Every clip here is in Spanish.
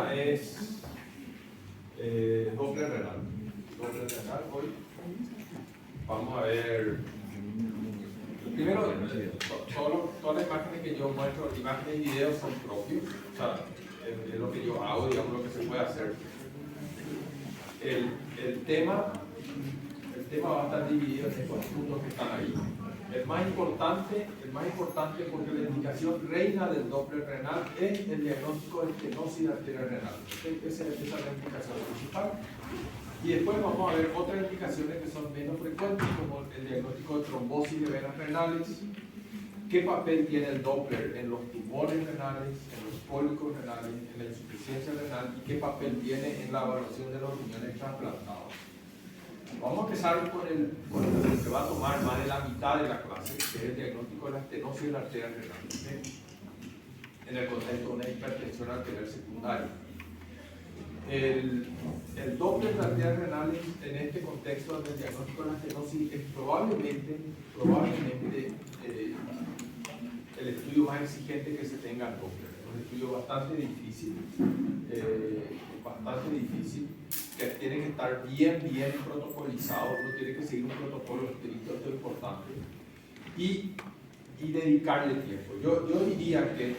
tema es Doppler renal. Doppler renal, hoy vamos a ver. Primero, todas las imágenes que yo muestro, imágenes y videos son propios, o sea, es lo que yo hago, digamos, lo que se puede hacer. El tema va a estar dividido en estos puntos que están ahí. El más importante porque la indicación reina del Doppler renal es el diagnóstico de estenosis de arteria renal. Esa es la indicación principal. Y después vamos a ver otras indicaciones que son menos frecuentes, como el diagnóstico de trombosis de venas renales, qué papel tiene el Doppler en los tumores renales, en los cólicos renales, en la insuficiencia renal, y qué papel tiene en la evaluación de los riñones trasplantados. Vamos a empezar con el que va a tomar más de la mitad de la clase, que es el diagnóstico de la estenosis de la arteria renal, ¿sí? En el contexto de una hipertensión arterial secundaria. El Doppler de la arteria renal en este contexto del diagnóstico de la estenosis es probablemente el estudio más exigente que se tenga en Doppler. Es un estudio bastante difícil, que tiene que estar bien protocolizado, uno tiene que seguir un protocolo estricto, esto es importante, y dedicarle tiempo. Yo diría que,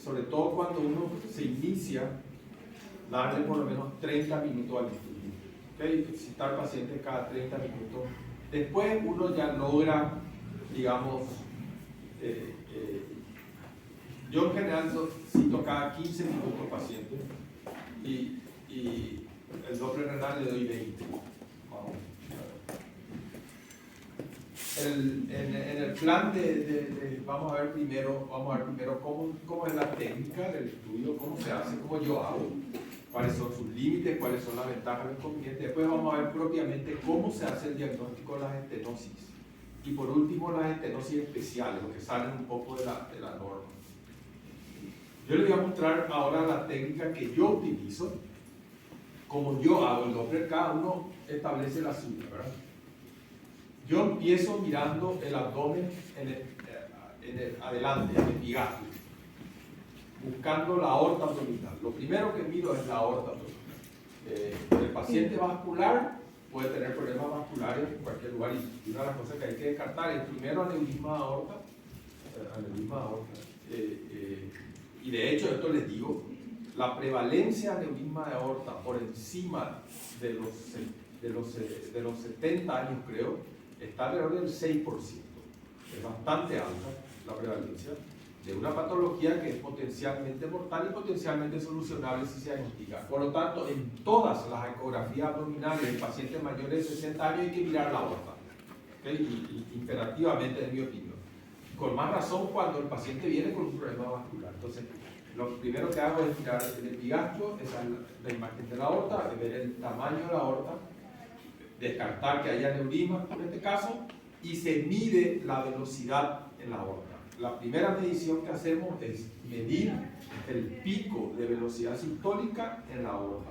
sobre todo cuando uno se inicia, darle por lo menos 30 minutos al estudio, ¿okay? Visitar pacientes cada 30 minutos. Después uno ya logra, digamos, yo en general cito cada 15 minutos pacientes y el Doppler renal le doy 20. En el plan vamos a ver primero cómo es la técnica del estudio, cómo se hace, cómo yo hago, cuáles son sus límites, cuáles son las ventajas y los inconvenientes. Después vamos a ver propiamente cómo se hace el diagnóstico de las estenosis. Y por último, las estenosis especiales, los que salen un poco de la norma. Yo les voy a mostrar ahora la técnica que yo utilizo, como yo hago el Doppler. Cada uno establece la suya, ¿verdad? Yo empiezo mirando el abdomen adelante, en el epigastrio, buscando la aorta abdominal. Lo primero que miro es la aorta abdominal. El paciente vascular puede tener problemas vasculares en cualquier lugar, y una de las cosas que hay que descartar es primero aneurisma de aorta, y de hecho esto les digo, la prevalencia de aneurisma de aorta por encima de los 70 años, creo, está alrededor del 6%. Es bastante alta la prevalencia de una patología que es potencialmente mortal y potencialmente solucionable si se diagnostica. Por lo tanto, en todas las ecografías abdominales de pacientes mayores de 60 años hay que mirar la aorta, ¿okay? Imperativamente, en mi opinión. Con más razón cuando el paciente viene con un problema vascular. Entonces, lo primero que hago es mirar el epigastrio, esa es la imagen de la aorta, ver el tamaño de la aorta, descartar que haya aneurisma en este caso, y se mide la velocidad en la aorta. La primera medición que hacemos es medir el pico de velocidad sistólica en la aorta.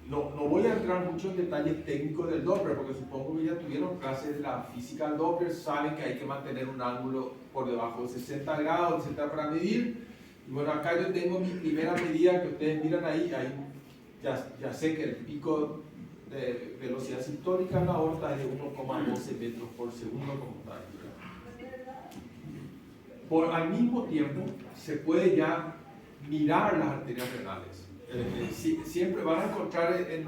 No voy a entrar mucho en detalles técnicos del Doppler, porque supongo que ya tuvieron clases de la física del Doppler, saben que hay que mantener un ángulo por debajo de 60 grados, etc. para medir. Y bueno, acá yo tengo mi primera medida que ustedes miran ahí ya sé que el pico de velocidad sistólica en la aorta es de 1,12 metros por segundo como tal. Al mismo tiempo, se puede ya mirar las arterias renales. Siempre van a encontrar en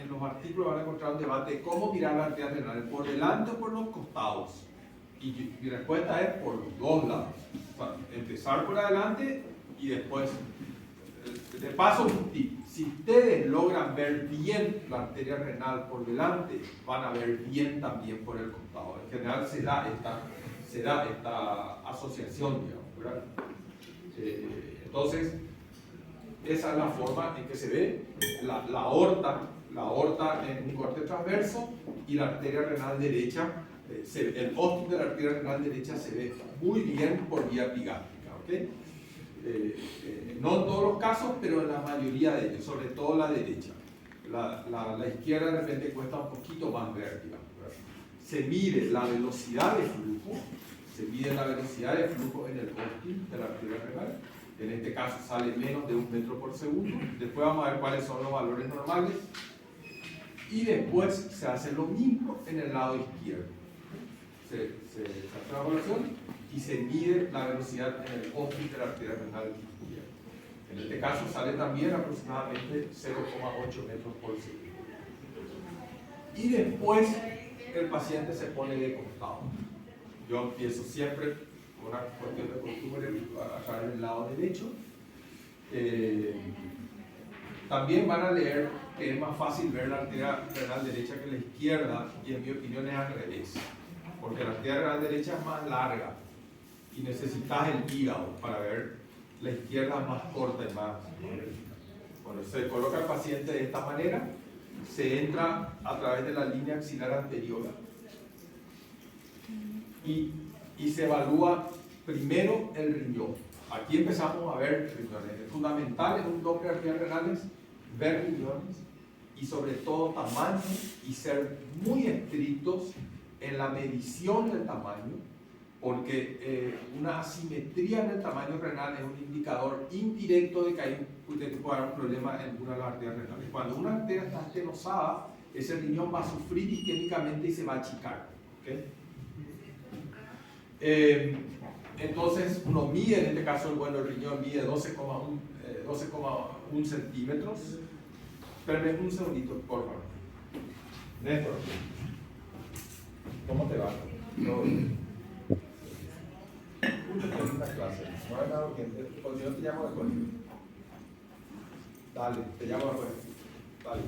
los artículos van a encontrar un debate de cómo mirar las arterias renales, por delante o por los costados. Y mi respuesta es por los dos lados. O sea, empezar por adelante y después, de paso, un tip. Si ustedes logran ver bien la arteria renal por delante, van a ver bien también por el costado. En general se da esta asociación, digamos, ¿verdad? Entonces, esa es la forma en que se ve la aorta en un corte transverso, y la arteria renal derecha, el ósculo de la arteria renal derecha se ve muy bien por vía epigástrica, ¿okay? No en todos los casos, pero en la mayoría de ellos, sobre todo la derecha. La izquierda de repente cuesta un poquito más ver, digamos, ¿verdad? Se mide la velocidad de flujo, se mide la velocidad de flujo en el óptim de la arteria renal. En este caso sale menos de 1 metro por segundo. Después vamos a ver cuáles son los valores normales. Y después se hace lo mismo en el lado izquierdo. Se hace la evaluación y se mide la velocidad en el óptim de la arteria renal izquierda. En este caso sale también aproximadamente 0,8 metros por segundo. Y después el paciente se pone de costado. Yo empiezo siempre con una cuestión de costumbre a agarrar el lado derecho. También van a leer que es más fácil ver la arteria renal derecha que la izquierda, y en mi opinión es al revés, porque la arteria renal derecha es más larga y necesitas el hígado para ver la izquierda más corta y más. Bueno, se coloca el paciente de esta manera, se entra a través de la línea axilar anterior y se evalúa primero el riñón. Aquí empezamos a ver riñones. Es fundamental en un Doppler de arterias renales ver riñones y sobre todo tamaño, y ser muy estrictos en la medición del tamaño, porque una asimetría en el tamaño renal es un indicador indirecto de que puede haber un problema en una de las arterias renales. Cuando una arteria está estenosada, ese riñón va a sufrir isquémicamente y se va a achicar. ¿Okay? Entonces uno mide, en este caso el riñón mide 12,1 centímetros. Espérame un segundito, por favor. Néstor, ¿cómo te va? ¿Todo bien? Escúchate en una clase, no hay nada urgente, o si no te llamo después. Dale, te llamo después. Dale.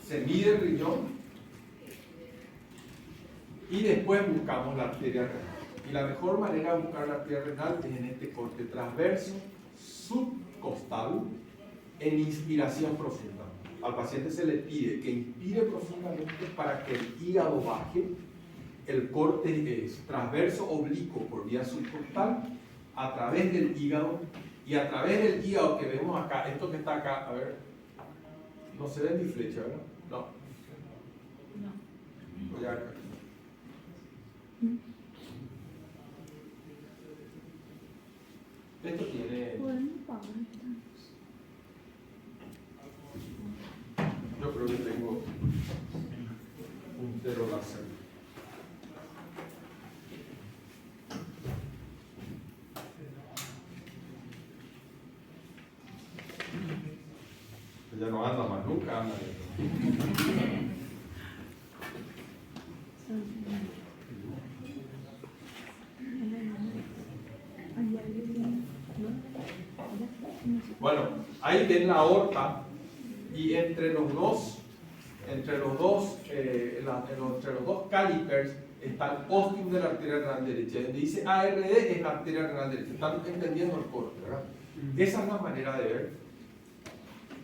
Se mide el riñón y después buscamos la arteria renal. Y la mejor manera de buscar la arteria renal es en este corte transverso subcostal en inspiración profunda. Al paciente se le pide que inspire profundamente para que el hígado baje. El corte es transverso oblicuo por vía subcostal a través del hígado, y a través del hígado que vemos acá, esto que está acá, a ver, no se ve mi flecha, ¿verdad? No. Voy a acá. Esto tiene... Yo creo que tengo un puntero láser. Ya no anda más, nunca anda. Bueno, ahí ven la aorta, y entre los dos calipers está el óptim de la arteria renal derecha. Donde dice ARD es la arteria renal derecha. Están entendiendo el corte, ¿verdad? Esa es la manera de ver.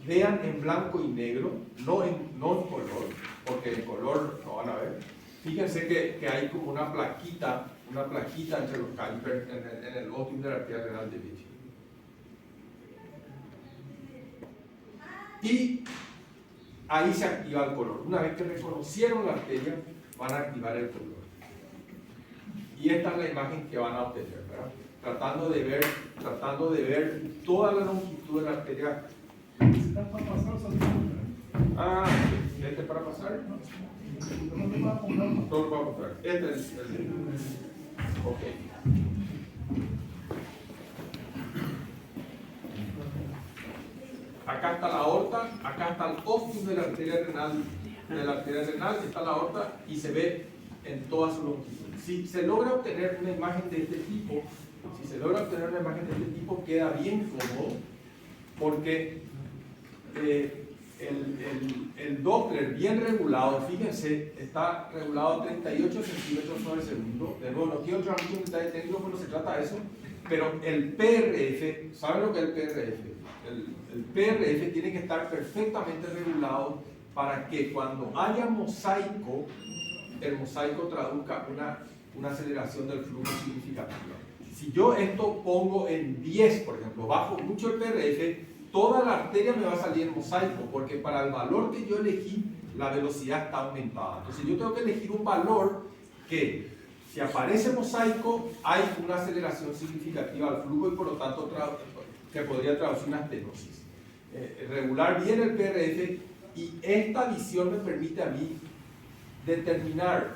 Vean en blanco y negro, no en color, porque en color no van a ver. Fíjense que hay como una plaquita entre los calipers en el óptim de la arteria renal derecha. Y ahí se activa el color. Una vez que reconocieron la arteria, van a activar el color. Y esta es la imagen que van a obtener, ¿verdad? Tratando de ver toda la longitud de la arteria. ¿Está para pasar o salir? ¿Este para pasar? Todo lo vamos a mostrar. Este es el... Ok. Acá está la aorta, acá está el óptim de la arteria renal, está la aorta y se ve en toda su longitud. Si se logra obtener una imagen de este tipo, queda bien cómodo, porque el Doppler bien regulado, fíjense, está regulado a 38 centímetros sobre segundo. De nuevo, no quiero entrar mucho en detalle técnico cuando se trata de eso, pero el PRF, ¿saben lo que es el PRF? El PRF tiene que estar perfectamente regulado para que cuando haya mosaico, el mosaico traduzca una aceleración del flujo significativa. Si yo esto pongo en 10, por ejemplo, bajo mucho el PRF, toda la arteria me va a salir en mosaico, porque para el valor que yo elegí, la velocidad está aumentada. Entonces yo tengo que elegir un valor que si aparece mosaico hay una aceleración significativa al flujo y por lo tanto que podría traducir una estenosis. Regular bien el PRF y esta visión me permite a mí determinar,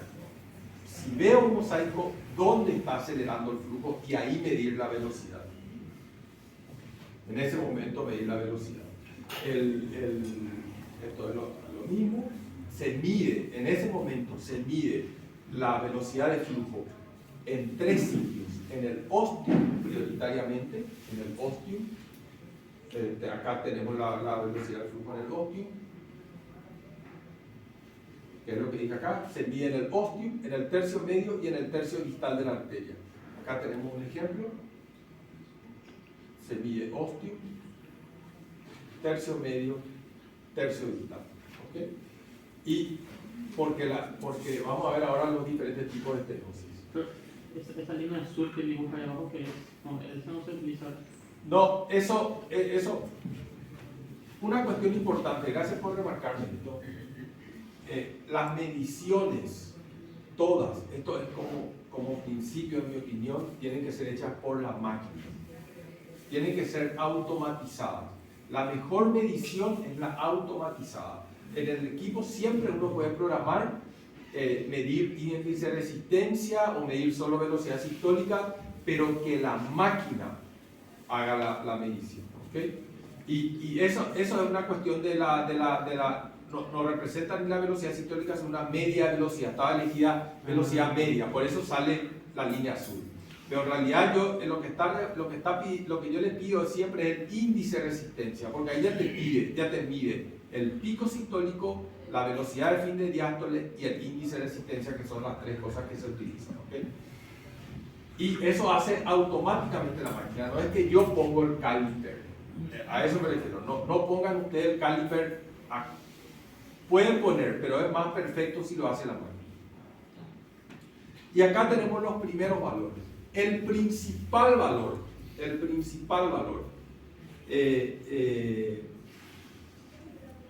si veo un mosaico, dónde está acelerando el flujo y ahí medir la velocidad. En ese momento medir la velocidad. Esto es lo mismo, se mide, en ese momento se mide la velocidad de flujo en 3 sitios, en el ostium prioritariamente, en el ostium, acá tenemos la velocidad de flujo en el ostium, que es lo que dije acá, se mide en el ostium, en el tercio medio y en el tercio distal de la arteria. Acá tenemos un ejemplo, se mide ostium, tercio medio, tercio distal. ¿Okay? Y porque vamos a ver ahora los diferentes tipos de estenosis. Pero esa línea azul que dibuja ahí abajo, que es, no, esa no se utiliza. No, eso, una cuestión importante, gracias por remarcarme esto. Las mediciones, todas, esto es como principio en mi opinión, tienen que ser hechas por la máquina. Tienen que ser automatizadas. La mejor medición es la automatizada. En el equipo siempre uno puede programar, medir índice de resistencia o medir solo velocidad sistólica, pero que la máquina haga la medición. ¿Okay? Y eso es una cuestión no representa ni la velocidad sistólica, es una media velocidad, estaba elegida velocidad media, por eso sale la línea azul. Pero en realidad lo que yo le pido siempre es el índice de resistencia, porque ahí ya te mide el pico sistólico, la velocidad de fin de diástole y el índice de resistencia, que son las 3 cosas que se utilizan. ¿Okay? Y eso hace automáticamente la máquina, no es que yo pongo el caliper, a eso me refiero, no pongan ustedes el caliper, pueden poner, pero es más perfecto si lo hace la máquina. Y acá tenemos los primeros valores. El principal valor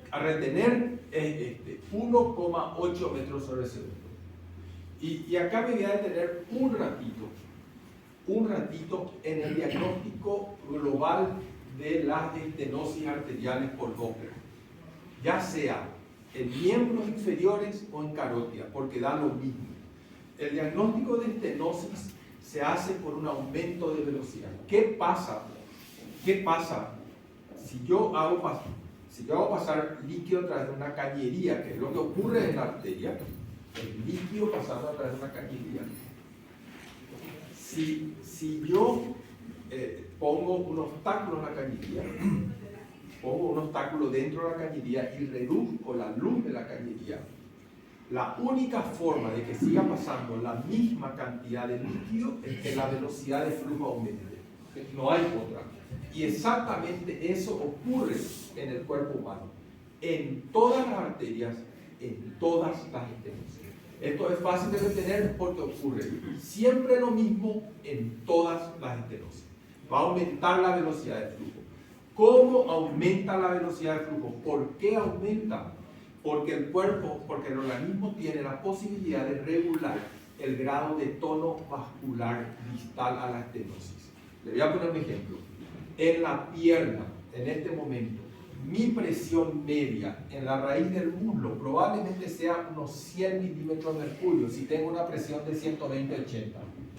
a retener es 1,8 metros sobre segundo. Y acá me voy a detener un ratito en el diagnóstico global de las estenosis arteriales por Doppler, ya sea en miembros inferiores o en carótida, porque da lo mismo. El diagnóstico de estenosis se hace por un aumento de velocidad. ¿Qué pasa si yo hago pasar líquido a través de una cañería, que es lo que ocurre en la arteria, el líquido pasando a través de una cañería? Si yo pongo un obstáculo en la cañería, pongo un obstáculo dentro de la cañería y reduzco la luz de la cañería, la única forma de que siga pasando la misma cantidad de líquido es que la velocidad de flujo aumente. No hay otra. Y exactamente eso ocurre en el cuerpo humano, en todas las arterias, en todas las estenosis. Esto es fácil de retener porque ocurre siempre lo mismo en todas las estenosis. Va a aumentar la velocidad de flujo. ¿Cómo aumenta la velocidad de flujo? ¿Por qué aumenta? Porque el organismo tiene la posibilidad de regular el grado de tono vascular distal a la estenosis. Le voy a poner un ejemplo. En la pierna, en este momento, mi presión media en la raíz del muslo probablemente sea unos 100 milímetros de mercurio, si tengo una presión de 120-80.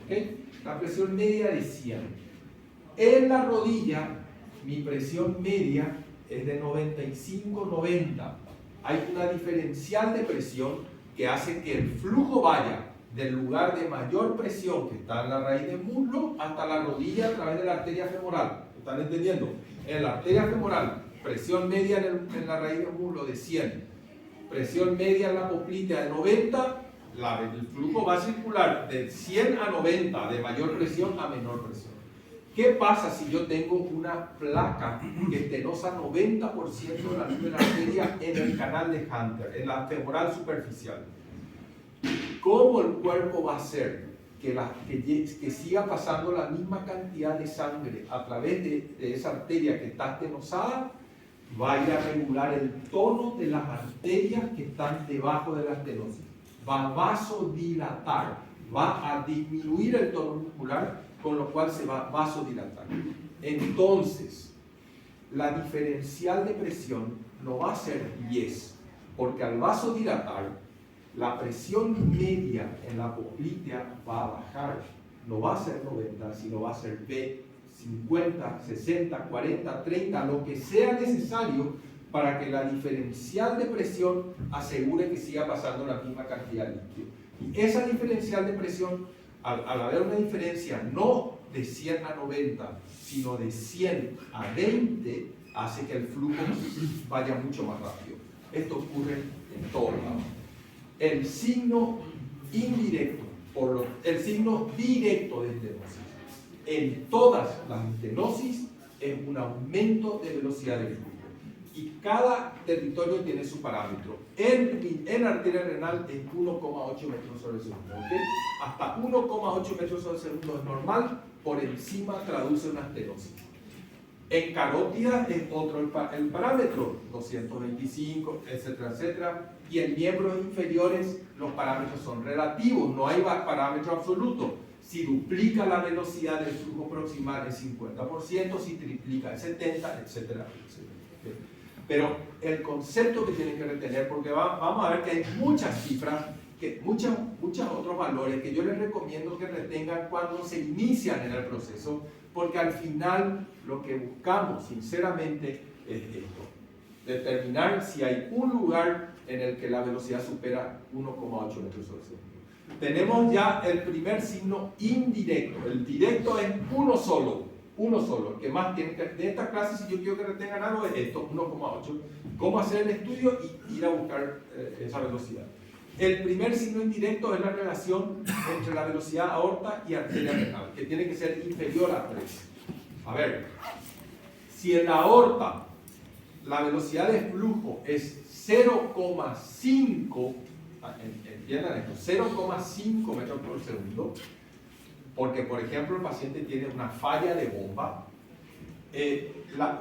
¿Okay? La presión media de 100. En la rodilla, mi presión media es de 95-90. Hay una diferencial de presión que hace que el flujo vaya del lugar de mayor presión que está en la raíz del muslo hasta la rodilla a través de la arteria femoral. ¿Están entendiendo? En la arteria femoral, presión media en la raíz del muslo de 100, presión media en la popltea de 90, el flujo va a circular de 100 a 90, de mayor presión a menor presión. ¿Qué pasa si yo tengo una placa que estenosa 90% de la luz de la arteria en el canal de Hunter, en la femoral superficial? ¿Cómo el cuerpo va a hacer que siga pasando la misma cantidad de sangre a través de esa arteria que está estenosada? Va a ir a regular el tono de las arterias que están debajo de la estenosis. va a vasodilatar, va a disminuir el tono muscular, con lo cual se va a vasodilatar. Entonces, la diferencial de presión no va a ser 10, porque al vasodilatar, la presión media en la poplitea va a bajar, no va a ser 90, sino va a ser 50, 60, 40, 30, lo que sea necesario para que la diferencial de presión asegure que siga pasando la misma cantidad de líquido. Y esa diferencial de presión, al haber una diferencia no de 100 a 90, sino de 100 a 20, hace que el flujo vaya mucho más rápido. Esto ocurre en todos lados. El signo indirecto, el signo directo de estenosis en todas las estenosis es un aumento de velocidad del flujo. Y cada territorio tiene su parámetro. En arteria renal es 1,8 metros sobre segundo. ¿Okay? Hasta 1,8 metros sobre segundo es normal, por encima traduce una estenosis. En carótida es otro el parámetro, 225, etcétera, etcétera. Y en miembros inferiores los parámetros son relativos, no hay parámetro absoluto. Si duplica la velocidad del flujo proximal es 50%, si triplica es 70%, etcétera, etcétera. Pero el concepto que tienen que retener, porque vamos a ver que hay muchas cifras, muchos otros valores que yo les recomiendo que retengan cuando se inician en el proceso, porque al final lo que buscamos sinceramente es esto, determinar si hay un lugar en el que la velocidad supera 1,8 metros sobre segundo. Tenemos ya el primer signo indirecto. El directo es uno solo. El que más tiene que, de esta clase, si yo quiero que retengan algo, es esto, 1,8. Cómo hacer el estudio y ir a buscar esa velocidad. El primer signo indirecto es la relación entre la velocidad aorta y arteria renal, que tiene que ser inferior a 3. A ver, si en la aorta la velocidad de flujo es 0,5, entiendan esto, 0,5 metros por segundo, porque por ejemplo el paciente tiene una falla de bomba,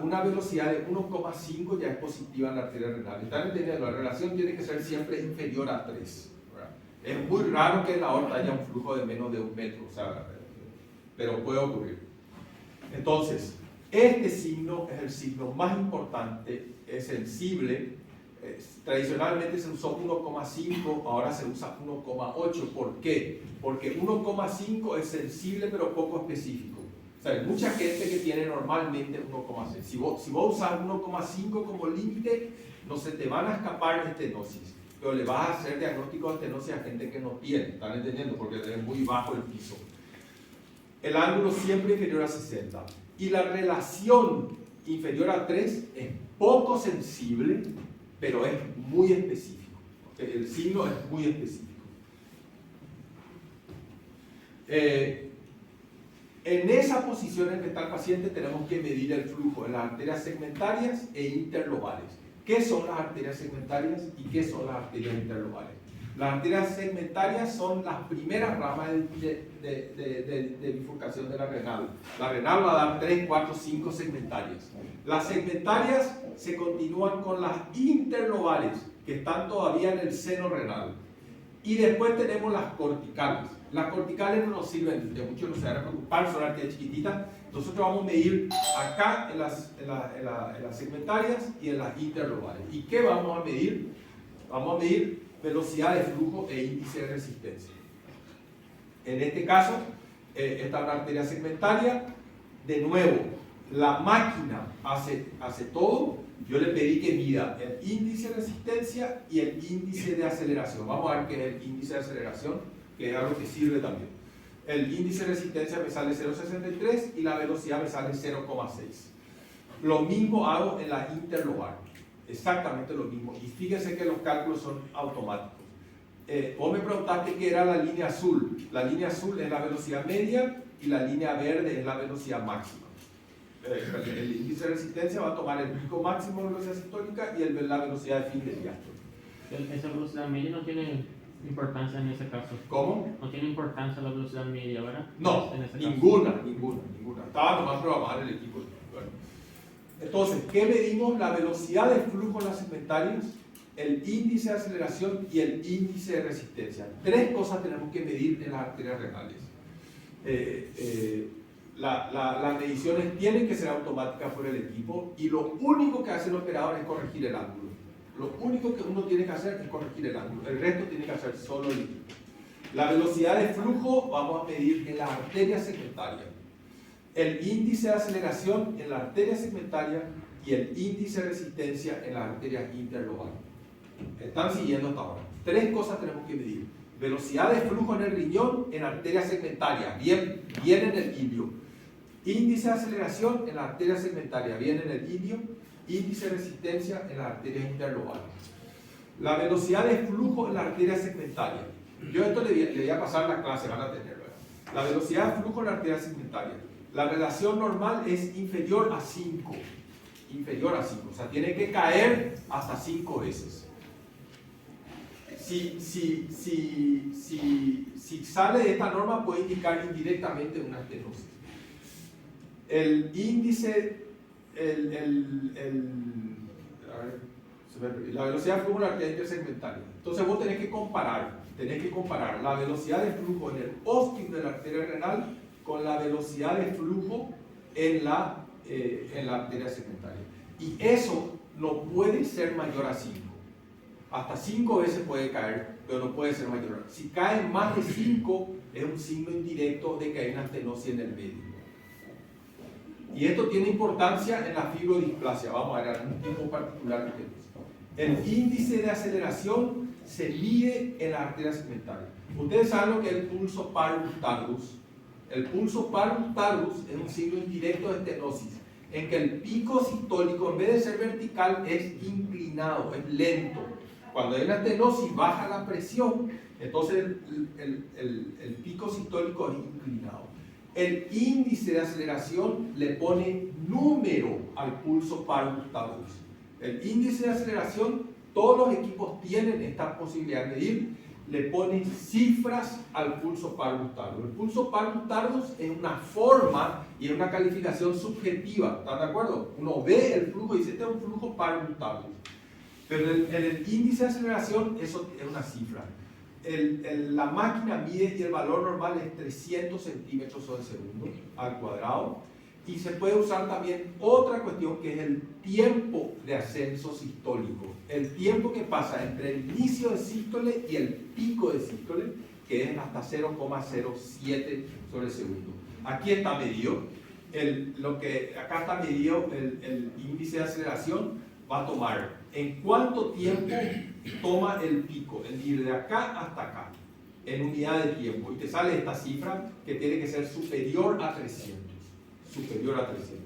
una velocidad de 1,5 ya es positiva en la arteria renal. ¿Están entendiendo? La relación tiene que ser siempre inferior a 3. ¿Verdad? Es muy raro que en la aorta haya un flujo de menos de 1 metro, o sea, pero puede ocurrir. Entonces, este signo es el signo más importante, es sensible. Tradicionalmente se usó 1,5, ahora se usa 1,8. ¿Por qué? Porque 1,5 es sensible pero poco específico. O sea, hay mucha gente que tiene normalmente 1,6. Si vos usas 1,5 como límite, no se te van a escapar estenosis, pero le vas a hacer diagnóstico de estenosis a gente que no tiene. ¿Están entendiendo? Porque es muy bajo el piso. El ángulo siempre inferior a 60. Y la relación inferior a 3 es poco sensible, pero es muy específico. ¿Okay? El signo es muy específico. En esa posición en que está el paciente tenemos que medir el flujo en las arterias segmentarias e interlobales. ¿Qué son las arterias segmentarias y qué son las arterias interlobales? Las arterias segmentarias son las primeras ramas de bifurcación de la renal. La renal va a dar 3, 4, 5 segmentarias. Las segmentarias se continúan con las interlobales, que están todavía en el seno renal. Y después tenemos las corticales. Las corticales no nos sirven de mucho, no se van a preocupar, son arterias chiquititas. Nosotros vamos a medir acá en las segmentarias y en las interlobales. ¿Y qué vamos a medir? Vamos a medir velocidad de flujo e índice de resistencia. En este caso, esta es una arteria segmentaria. De nuevo, la máquina hace todo. Yo le pedí que mida el índice de resistencia y el índice de aceleración. Vamos a ver qué es el índice de aceleración, que es algo que sirve también. El índice de resistencia me sale 0,63 y la velocidad me sale 0,6. Lo mismo hago en la interlobar. Exactamente lo mismo. Y fíjense que los cálculos son automáticos. Vos me preguntaste qué era la línea azul. La línea azul es la velocidad media y la línea verde es la velocidad máxima. El índice de resistencia va a tomar el pico máximo de velocidad sistólica y la velocidad de fin de diástole. Esa velocidad media no tiene importancia en ese caso. ¿Cómo? No tiene importancia la velocidad media, ¿verdad? No, ninguna. Estaba nomás programado en el equipo. Bueno. Entonces, ¿qué medimos? La velocidad de flujo en las segmentarias el índice de aceleración y el índice de resistencia. Tres cosas tenemos que medir en las arterias renales. Las mediciones tienen que ser automáticas por el equipo y lo único que hace el operador es corregir el ángulo. Lo único que uno tiene que hacer es corregir el ángulo. El resto tiene que hacer solo el equipo. La velocidad de flujo vamos a medir en la arteria segmentaria. El índice de aceleración en la arteria segmentaria y el índice de resistencia en las arterias interlobales. ¿Están siguiendo hasta ahora? Tres cosas tenemos que medir. Velocidad de flujo en el riñón en arteria segmentaria, bien en el ilio. Índice de aceleración en la arteria segmentaria, bien en el ilio. Índice de resistencia en las arterias interlobales. La velocidad de flujo en la arteria segmentaria. Yo esto le voy a pasar la clase, van a tenerlo. La velocidad de flujo en la arteria segmentaria. La relación normal es inferior a 5. Inferior a 5. O sea, tiene que caer hasta 5 veces. Si sale de esta norma, puede indicar indirectamente una estenosis. El índice, la velocidad de flujo en la arteria intersegmentaria. Entonces vos tenés que comparar la velocidad de flujo en el ósculo de la arteria renal con la velocidad de flujo en la arteria segmentaria. Y eso no puede ser mayor a 5. Hasta 5 veces puede caer, pero no puede ser mayor. Si cae más de 5, es un signo indirecto de que hay una estenosis en el medio. Y esto tiene importancia en la fibrodisplasia. Vamos a ver algún tipo particular de estenosis. El índice de aceleración se mide en la arteria segmentaria. Ustedes saben lo que es el pulso parvus tardus. El pulso parvus tardus es un signo indirecto de estenosis, en que el pico sistólico, en vez de ser vertical, es inclinado, es lento. Cuando hay una estenosis, baja la presión, entonces el pico sistólico es inclinado. El índice de aceleración le pone número al pulso parvus tardus. El índice de aceleración, todos los equipos tienen esta posibilidad de medir, le pone cifras al pulso parvus tardus. El pulso parvus tardus es una forma y es una calificación subjetiva, ¿están de acuerdo? Uno ve el flujo y dice, este es un flujo parvus tardus. Pero en el índice de aceleración, eso es una cifra. La máquina mide y el valor normal es 300 centímetros sobre segundo al cuadrado. Y se puede usar también otra cuestión que es el tiempo de ascenso sistólico. El tiempo que pasa entre el inicio de sístole y el pico de sístole, que es hasta 0,07 sobre segundo. Aquí está medido. Acá está medido el índice de aceleración. Va a tomar en cuánto tiempo toma el pico, el ir de acá hasta acá, en unidad de tiempo. Y te sale esta cifra que tiene que ser superior a 300. Superior a 300.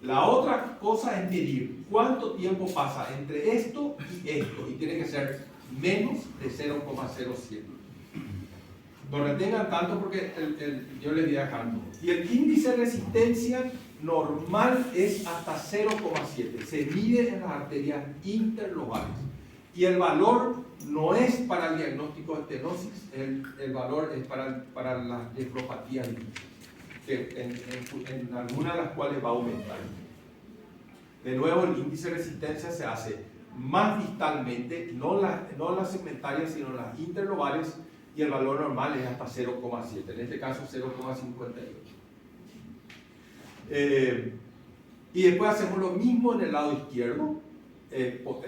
La otra cosa es medir cuánto tiempo pasa entre esto, y tiene que ser menos de 0,07. No retengan tanto porque yo les voy dejando. Y el índice de resistencia normal es hasta 0,7. Se mide en las arterias interlobales. Y el valor no es para el diagnóstico de estenosis, el valor es para las nefropatías en algunas de las cuales va a aumentar. De nuevo, el índice de resistencia se hace más distalmente, no en las segmentarias, sino en las interlobales, y el valor normal es hasta 0,7, en este caso 0,58. Y después hacemos lo mismo en el lado izquierdo,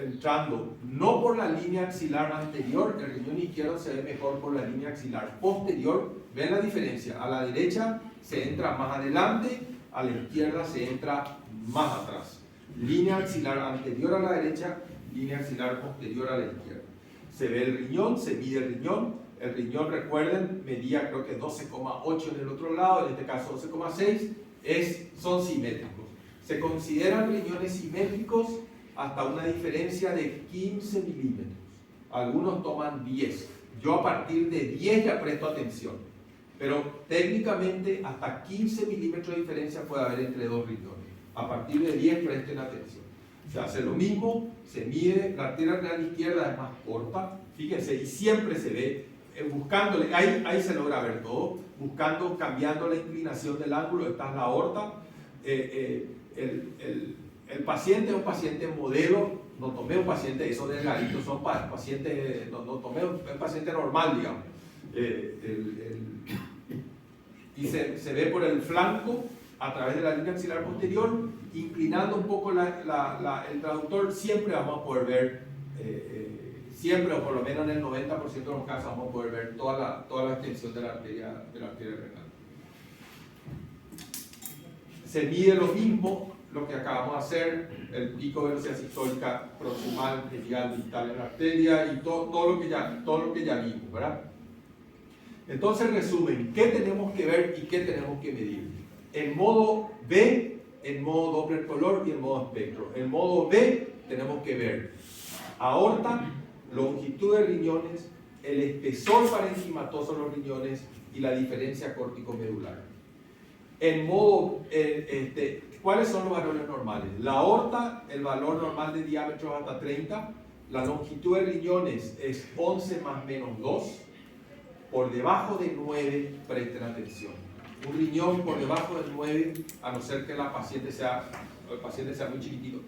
entrando no por la línea axilar anterior, el riñón izquierdo se ve mejor por la línea axilar posterior. ¿Ven la diferencia? A la derecha se entra más adelante, a la izquierda se entra más atrás. Línea axilar anterior a la derecha, línea axilar posterior a la izquierda. Se ve el riñón, se mide el riñón. El riñón, recuerden, medía creo que 12,8 en el otro lado, en este caso 12,6, son simétricos. Se consideran riñones simétricos hasta una diferencia de 15 milímetros. Algunos toman 10. Yo a partir de 10 ya presto atención. Pero técnicamente hasta 15 milímetros de diferencia puede haber entre dos riñones. A partir de 10 presten atención. Se hace lo mismo, se mide, la arteria renal izquierda es más corta, fíjense, y siempre se ve, buscándole, ahí se logra ver todo, cambiando la inclinación del ángulo. Esta es la aorta, el paciente es un paciente modelo, no tomé un paciente, esos delgaditos son pacientes, no tomé un paciente normal, digamos. Y se ve por el flanco, a través de la línea axilar posterior, inclinando un poco el traductor, siempre vamos a poder ver, siempre o por lo menos en el 90% de los casos vamos a poder ver toda la extensión de la arteria renal. Se mide lo mismo, lo que acabamos de hacer, el pico de velocidad sistólica proximal, medial, distal en la arteria y todo lo que ya vimos, ¿verdad? Entonces, resumen, ¿qué tenemos que ver y qué tenemos que medir? En modo B, en modo Doppler color y en modo espectro. En modo B tenemos que ver aorta, longitud de riñones, el espesor parenquimatoso de los riñones y la diferencia córtico-medular. En modo, ¿cuáles son los valores normales? La aorta, el valor normal de diámetro es hasta 30, la longitud de riñones es 11 más menos 2, por debajo de 9 presten atención. Un riñón por debajo de 9, a no ser que el paciente sea muy chiquitito,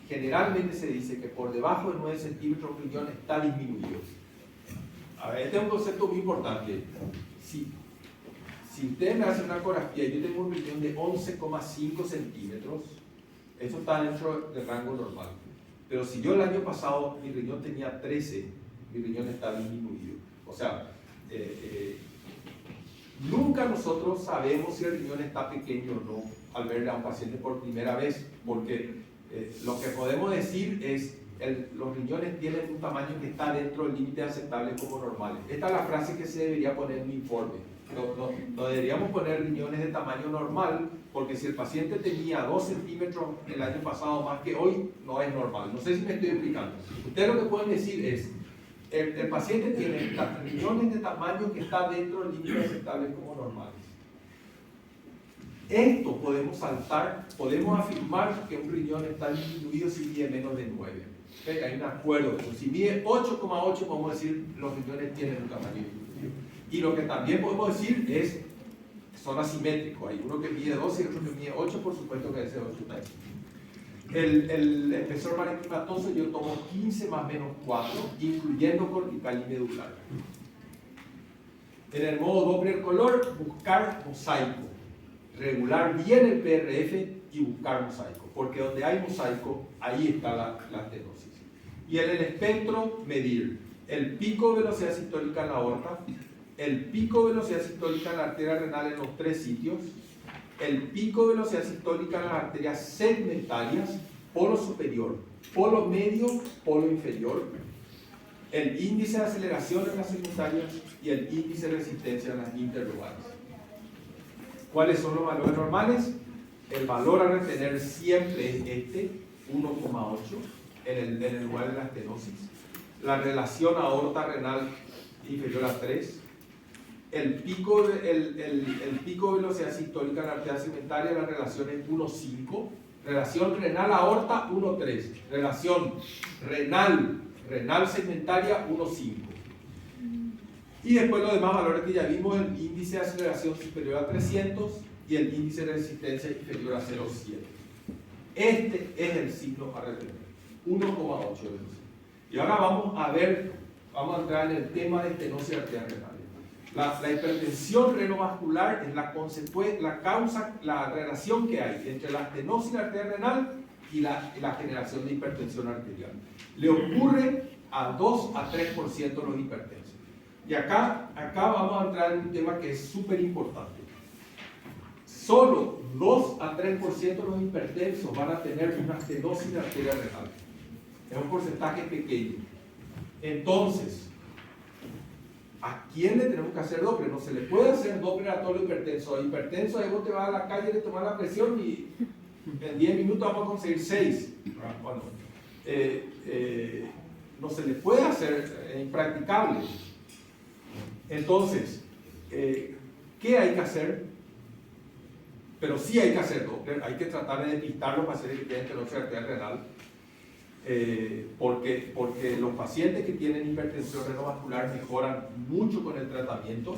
generalmente se dice que por debajo de 9 centímetros un riñón está disminuido. A ver, este es un concepto muy importante. Si usted me hace una ecografía y yo tengo un riñón de 11,5 centímetros, eso está dentro del rango normal. Pero si yo el año pasado mi riñón tenía 13, mi riñón está disminuido. O sea, nunca nosotros sabemos si el riñón está pequeño o no al ver a un paciente por primera vez, porque lo que podemos decir es los riñones tienen un tamaño que está dentro del límite aceptable como normales. Esta es la frase que se debería poner en mi informe. No deberíamos poner riñones de tamaño normal, porque si el paciente tenía 2 centímetros el año pasado más que hoy, no es normal. No sé si me estoy explicando. Ustedes lo que pueden decir es, el paciente tiene riñones de tamaño que está dentro del límite aceptable como normales. Esto podemos saltar, podemos afirmar que un riñón está disminuido si mide menos de 9. ¿Okay? Hay un acuerdo. Si mide 8,8, podemos decir los riñones tienen un tamaño disminuido. Y lo que también podemos decir es, son asimétricos. Hay uno que mide 12 y otro que mide 8, por supuesto que ese 8 está ahí. El espesor parenquimatoso yo tomo 15 más menos 4, incluyendo cortical y medular. En el modo Doppler color, buscar mosaico. Regular bien el PRF y buscar mosaico, porque donde hay mosaico, ahí está la estenosis. Y en el espectro, medir el pico de velocidad sistólica en la aorta, el pico de velocidad sistólica en la arteria renal en los 3 sitios, el pico de velocidad sistólica en las arterias segmentarias, polo superior, polo medio, polo inferior, el índice de aceleración en las segmentarias y el índice de resistencia en las interlobales. ¿Cuáles son los valores normales? El valor a retener siempre es este, 1,8, en el lugar de la estenosis. La relación aorta-renal inferior a 3. El pico de velocidad sistólica en la arteria segmentaria, la relación es 1,5. Relación renal-aorta, 1,3. Relación renal segmentaria, 1,5. Y después los demás valores que ya vimos, el índice de aceleración superior a 300 y el índice de resistencia inferior a 0,7. Este es el signo a retener, 1,8 de velocidad. Y ahora vamos a entrar en el tema de estenosis arterial renal. La hipertensión renovascular es la relación que hay entre la estenosis arterial renal y la generación de hipertensión arterial. Le ocurre a 2 a 3% de los hipertensos. Y acá vamos a entrar en un tema que es súper importante. Solo 2 a 3% de los hipertensos van a tener una estenosis arterial renal. Es un porcentaje pequeño. Entonces, ¿a quién le tenemos que hacer Doppler? No se le puede hacer Doppler a todo el hipertenso. Hipertenso, ahí vos te vas a la calle, le tomas la presión y en 10 minutos vamos a conseguir 6. Bueno, no se le puede hacer, es impracticable. Entonces, ¿qué hay que hacer? Pero sí hay que hacer Doppler, hay que tratar de despistar los pacientes que tienen estenosis arterial renal, porque los pacientes que tienen hipertensión renovascular mejoran mucho con el tratamiento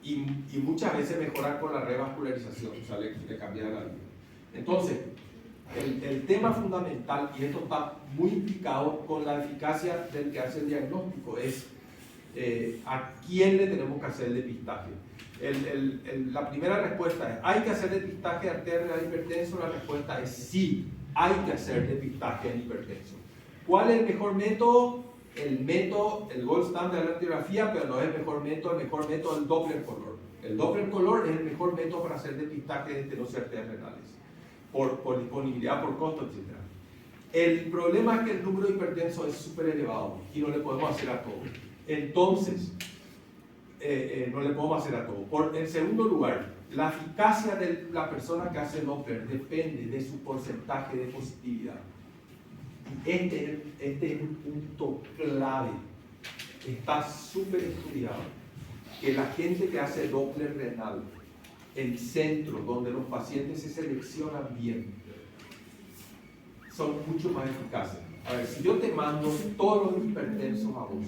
y muchas veces mejoran con la revascularización, o sea, le cambia la vida. Entonces, el tema fundamental, y esto está muy implicado con la eficacia del que hace el diagnóstico, es a quién le tenemos que hacer el depistaje. La primera respuesta es, ¿hay que hacer depistaje de arteria renal hipertenso? La respuesta es sí, hay que hacer depistaje en hipertenso. ¿Cuál es el mejor método? El gold standard de la radiografía, pero no es el mejor método es el Doppler color. El Doppler color es el mejor método para hacer depistaje de estenosis arteriales renales, por disponibilidad, por costo, etc. El problema es que el número de hipertensos es súper elevado y no le podemos hacer a todos. Entonces, no le podemos hacer a todos. En segundo lugar, la eficacia de la persona que hace Doppler depende de su porcentaje de positividad. Este es un punto clave. Está súper estudiado que la gente que hace Doppler renal, el centro donde los pacientes se seleccionan bien, son mucho más eficaces. A ver, si yo te mando todos los hipertensos a vos,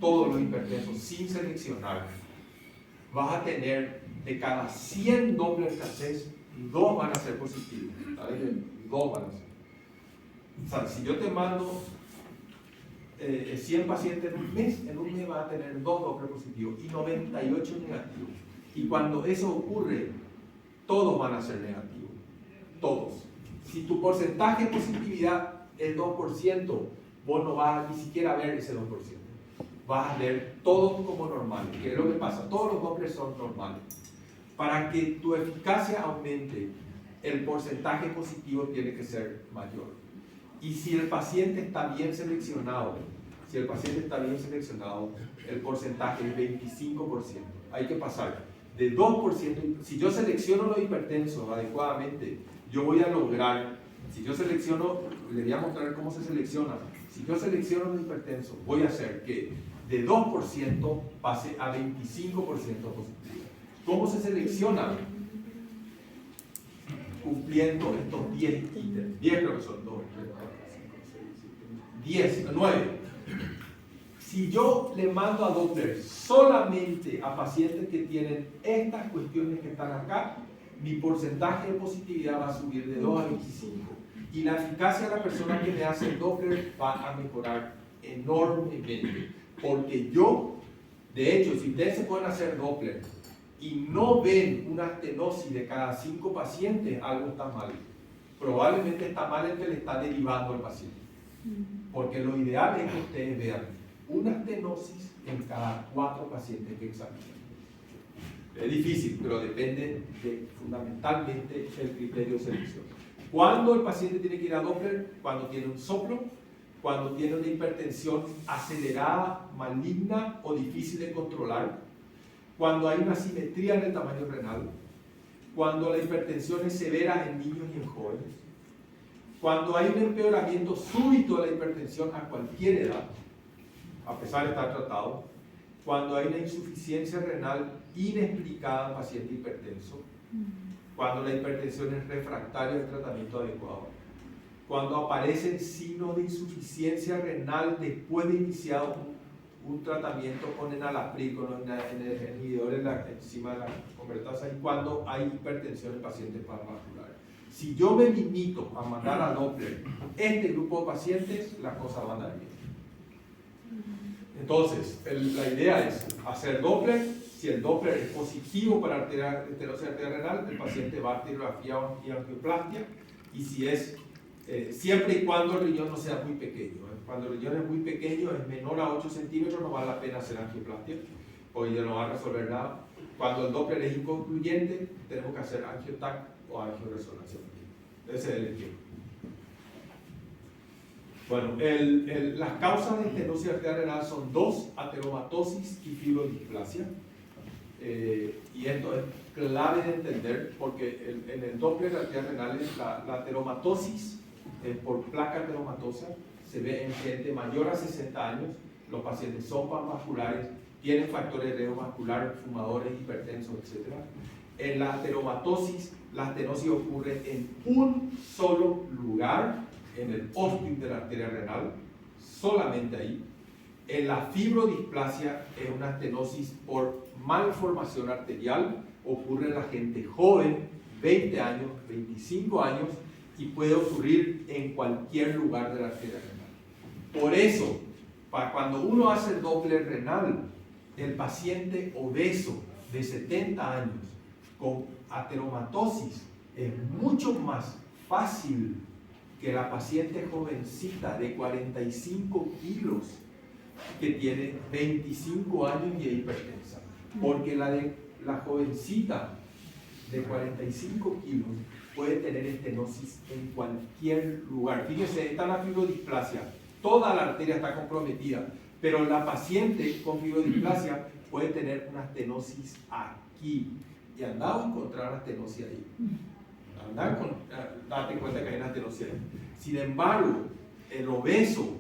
todos los hipertensos sin seleccionar, vas a tener de cada 100 Doppler que haces, 2 van a ser positivos. ¿Sabes? 2 van a ser. O sea, si yo te mando 100 pacientes en un mes vas a tener 2 Doppler positivos y 98 negativos. Y cuando eso ocurre, todos van a ser negativos. Todos. Si tu porcentaje de positividad es 2%, vos no vas ni siquiera a ver ese 2%. Vas a ver todos como normales. ¿Qué es lo que pasa? Todos los Doppler son normales. Para que tu eficacia aumente, el porcentaje positivo tiene que ser mayor. Y si el paciente está bien seleccionado, el porcentaje es 25%. Hay que pasar de 2%. Si yo selecciono los hipertensos adecuadamente, yo voy a lograr, si yo selecciono, les voy a mostrar cómo se selecciona. Si yo selecciono los hipertensos, voy a hacer que de 2% pase a 25% positivo. ¿Cómo se selecciona? Cumpliendo estos 10 ítems. 10 creo que son 2, 3, 4, 5, 6, 7, 10, 9. Si yo le mando a Doppler solamente a pacientes que tienen estas cuestiones que están acá, mi porcentaje de positividad va a subir de 2 a 25. Y la eficacia de la persona que me hace el Doppler va a mejorar enormemente. Porque yo, de hecho, si ustedes se pueden hacer Doppler y no ven una estenosis de cada 5 pacientes, algo está mal. Probablemente está mal el que le está derivando al paciente. Porque lo ideal es que ustedes vean una estenosis en cada 4 pacientes que examinan. Es difícil, pero depende fundamentalmente del criterio de selección. ¿Cuándo el paciente tiene que ir a Doppler? Cuando tiene un soplo, cuando tiene una hipertensión acelerada, maligna o difícil de controlar, cuando hay una asimetría en el tamaño renal, cuando la hipertensión es severa en niños y en jóvenes, cuando hay un empeoramiento súbito de la hipertensión a cualquier edad, a pesar de estar tratado, cuando hay una insuficiencia renal inexplicada en paciente hipertenso, cuando la hipertensión es refractaria al tratamiento adecuado, cuando aparecen signos de insuficiencia renal después de iniciado un tratamiento con enalapril, con inhibidor en la enzima de la convertasa, y cuando hay hipertensión en pacientes paravasculares. Si yo me limito a mandar a Doppler este grupo de pacientes, las cosas van a andar bien. Entonces, la idea es hacer Doppler. Si el Doppler es positivo para estenosis arterial renal, el paciente va a arteriografía y angioplastia. Y si es, siempre y cuando el riñón no sea muy pequeño. Cuando el riñón es muy pequeño, es menor a 8 centímetros, no vale la pena hacer angioplastia, porque ya no va a resolver nada. Cuando el Doppler es inconcluyente, tenemos que hacer angiotac o angioresonancia. Ese es el ejemplo. Bueno, las causas de estenosis arterial renal son 2, ateromatosis y fibrodisplasia. Y esto es clave de entender porque en el Doppler de arterias renales la ateromatosis por placa ateromatosa se ve en gente mayor a 60 años. Los pacientes son panvasculares, tienen factores de riesgo vascular, fumadores, hipertensos, etc. En la ateromatosis, la estenosis ocurre en un solo lugar, en el óstium de la arteria renal, solamente ahí. En la fibrodisplasia es una estenosis por malformación arterial, ocurre en la gente joven, 20 años, 25 años, y puede ocurrir en cualquier lugar de la arteria renal. Por eso, cuando uno hace el Doppler renal, el paciente obeso de 70 años con ateromatosis es mucho más fácil que la paciente jovencita de 45 kilos que tiene 25 años y es hipertensa. Porque la jovencita de 45 kilos puede tener estenosis en cualquier lugar. Fíjese, está la fibrodisplasia, toda la arteria está comprometida, pero la paciente con fibrodisplasia puede tener una estenosis aquí. Y andaba a encontrar una estenosis ahí. Date cuenta que hay una estenosis ahí. Sin embargo, el obeso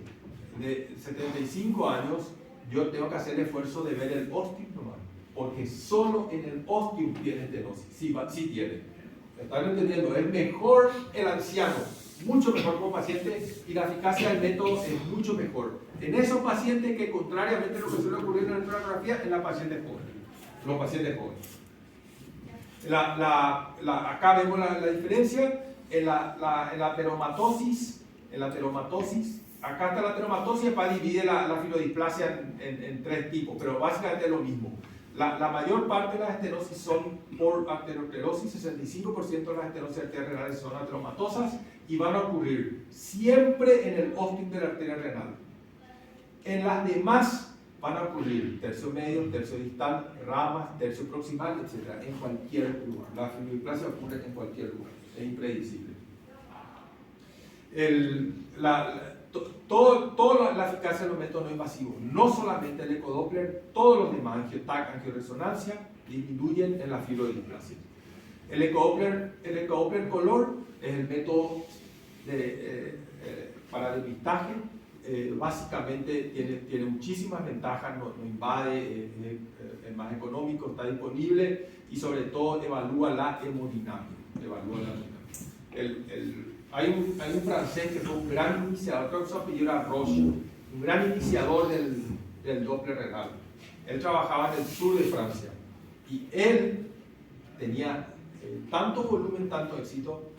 de 75 años, yo tengo que hacer el esfuerzo de ver el ostium nomás, porque solo en el ostium tiene estenosis. Sí tiene. ¿Están entendiendo? Es mejor el anciano, mucho mejor como paciente, y la eficacia del método es mucho mejor en esos pacientes que, contrariamente a lo que suele ocurrir en la electrocardiografía, en la paciente joven. Los pacientes jóvenes. Acá vemos la diferencia en la ateromatosis. Acá está la ateromatosis para dividir la fibrodisplasia en tres tipos, pero básicamente es lo mismo. La mayor parte de las estenosis son por arteriosclerosis, 65% de las estenosis arteriales son ateromatosas y van a ocurrir siempre en el ostium de la arteria renal. En las demás van a ocurrir tercio medio, tercio distal, ramas, tercio proximal, etc. En cualquier lugar. La fibrodisplasia ocurre en cualquier lugar, es impredecible. Toda la eficacia de los métodos no invasivos, no solamente el ecodoppler, todos los demás, angiotac, angioresonancia, disminuyen en la fibrodisplasia. El ecodoppler color es el método para depistaje. Básicamente tiene muchísimas ventajas, no invade, es más económico, está disponible y sobre todo evalúa la hemodinámica. Hay un francés que fue un gran iniciador, creo que su apellido era Roche, un gran iniciador del Doppler renal. Él trabajaba en el sur de Francia y él tenía tanto volumen, tanto éxito,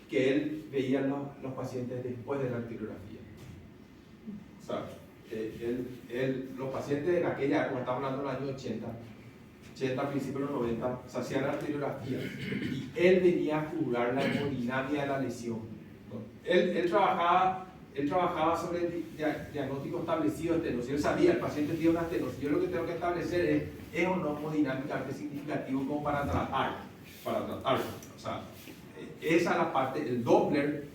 que él veía los pacientes después de la arteriografía. O sea, los pacientes en aquella época, estamos hablando del año 80, principios de los 90, se hacían arteriografías y él venía a juzgar la hemodinamia de la lesión. Él trabajaba sobre el diagnóstico establecido de estenosis. Él sabía, el paciente tiene una estenosis. Yo lo que tengo que establecer es o no hemodinámicamente significativo como para tratarlo. O sea, esa es la parte, el Doppler,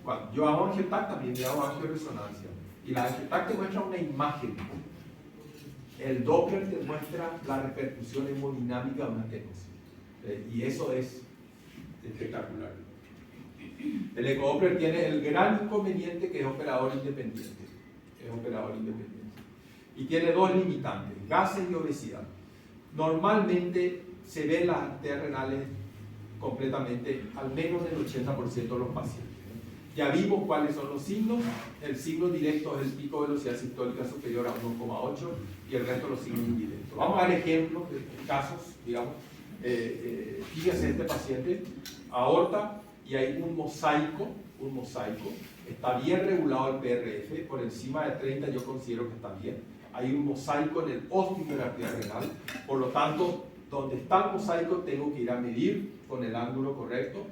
cuando yo hago angiotac también le hago angioresonancia. Y la angiotac te muestra una imagen. El Doppler te muestra la repercusión hemodinámica de una estenosis. Y eso es espectacular. El ecodoppler tiene el gran inconveniente que es operador independiente. Y tiene dos limitantes, gases y obesidad. Normalmente se ven las arterias renales completamente, al menos del 80% de los pacientes. Ya vimos cuáles son los signos. El signo directo es el pico de velocidad sistólica superior a 1,8 y el resto de los signos indirectos. Vamos a dar ejemplos de casos, digamos. Fíjese este paciente, aorta, y hay un mosaico, está bien regulado el PRF, por encima de 30 yo considero que está bien. Hay un mosaico en el ostium de la arteria renal, por lo tanto, donde está el mosaico tengo que ir a medir con el ángulo correcto.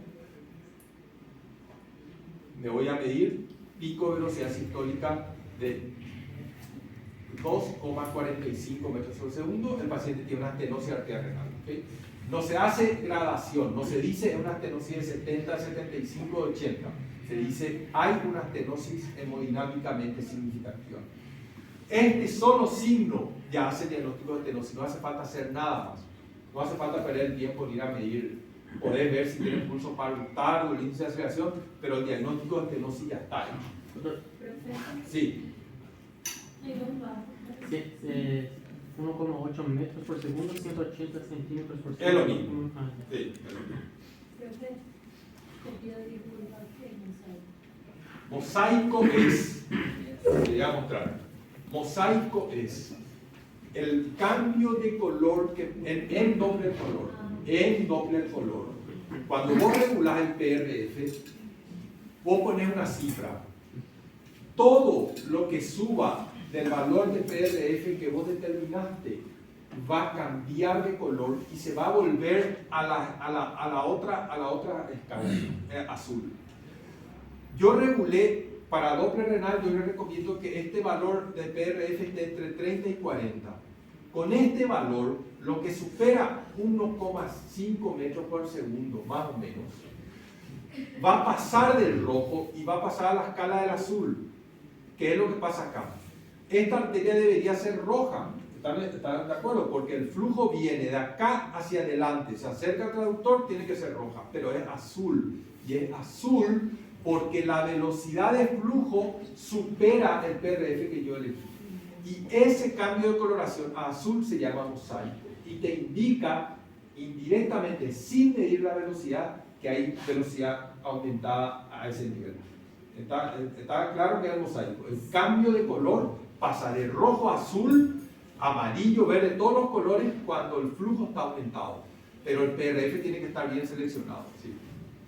Me voy a medir pico de velocidad sistólica de 2,45 metros por segundo. El paciente tiene una estenosis arterial renal. ¿Okay? No se hace gradación, no se dice es una estenosis de 70, 75, 80. Se dice hay una estenosis hemodinámicamente significativa. Este solo signo ya hace diagnóstico de estenosis, no hace falta hacer nada más. No hace falta perder el tiempo en ir a medir. Podés ver si tiene pulso palpar o el índice de aceleración, pero el diagnóstico de estenosis ya está hecho. Sí. 1,8 metros por segundo, 180 centímetros por segundo. Es lo mismo. Sí, es lo mismo. Mosaico es, te voy a mostrar, mosaico es el cambio de color que, en Doppler color, Cuando vos regulás el PRF, vos ponés una cifra. Todo lo que suba del valor de PRF que vos determinaste va a cambiar de color y se va a volver a la otra escala, azul. Yo regulé para Doppler renal, yo les recomiendo que este valor de PRF esté entre 30 y 40. Con este valor, lo que supera 1,5 metros por segundo, más o menos, va a pasar del rojo y va a pasar a la escala del azul. ¿Qué es lo que pasa acá? Esta arteria debería ser roja. ¿Están de acuerdo? Porque el flujo viene de acá hacia adelante, se acerca al traductor, tiene que ser roja, pero es azul. Y es azul porque la velocidad de flujo supera el PRF que yo elegí. Y ese cambio de coloración a azul se llama mosaico. Y te indica indirectamente, sin medir la velocidad, que hay velocidad aumentada a ese nivel. Está claro que es el mosaico. El cambio de color pasa de rojo a azul, amarillo, verde, todos los colores cuando el flujo está aumentado. Pero el PRF tiene que estar bien seleccionado. ¿Sí?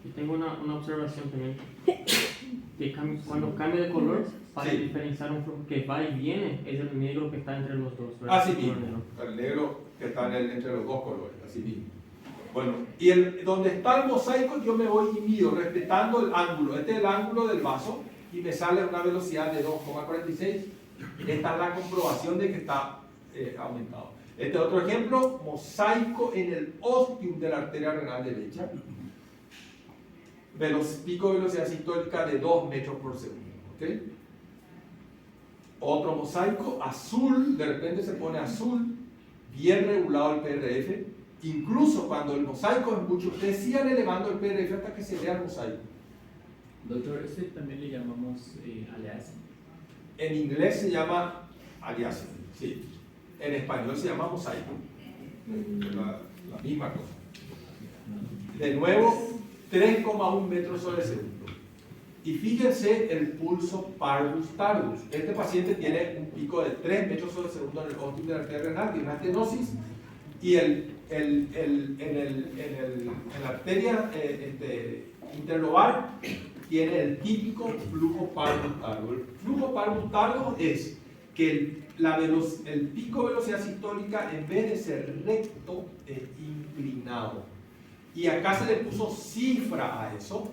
Y tengo una observación también. Que cuando cambia de color, para sí. diferenciar un flujo que va y viene, es el negro que está entre los dos, ¿verdad? Así mismo, el negro que está entre los dos colores, así mismo. Bueno, y donde está el mosaico yo me voy y mido respetando el ángulo. Este es el ángulo del vaso y me sale una velocidad de 2,46. Esta es la comprobación de que está aumentado. Este otro ejemplo, mosaico en el ostium de la arteria renal derecha. Pico de velocidad sistólica de 2 metros por segundo. ¿Okay? Otro mosaico azul, de repente se pone azul, bien regulado el PRF. Incluso cuando el mosaico es mucho, ustedes sigan elevando el PRF hasta que se vea el mosaico. Doctor, ¿ese también le llamamos aliasing? En inglés se llama aliasing, sí. En español se llama mosaico. La misma cosa. De nuevo, 3,1 metros sobre segundo. Y fíjense el pulso parvus tardus. Este paciente tiene un pico de 3 metros sobre segundo en el ostium de la arteria renal, tiene una estenosis, y en la arteria interlobar tiene el típico flujo parvus tardus. El flujo parvus tardus es que el pico de velocidad sistólica, en vez de ser recto, es inclinado. Y acá se le puso cifra a eso,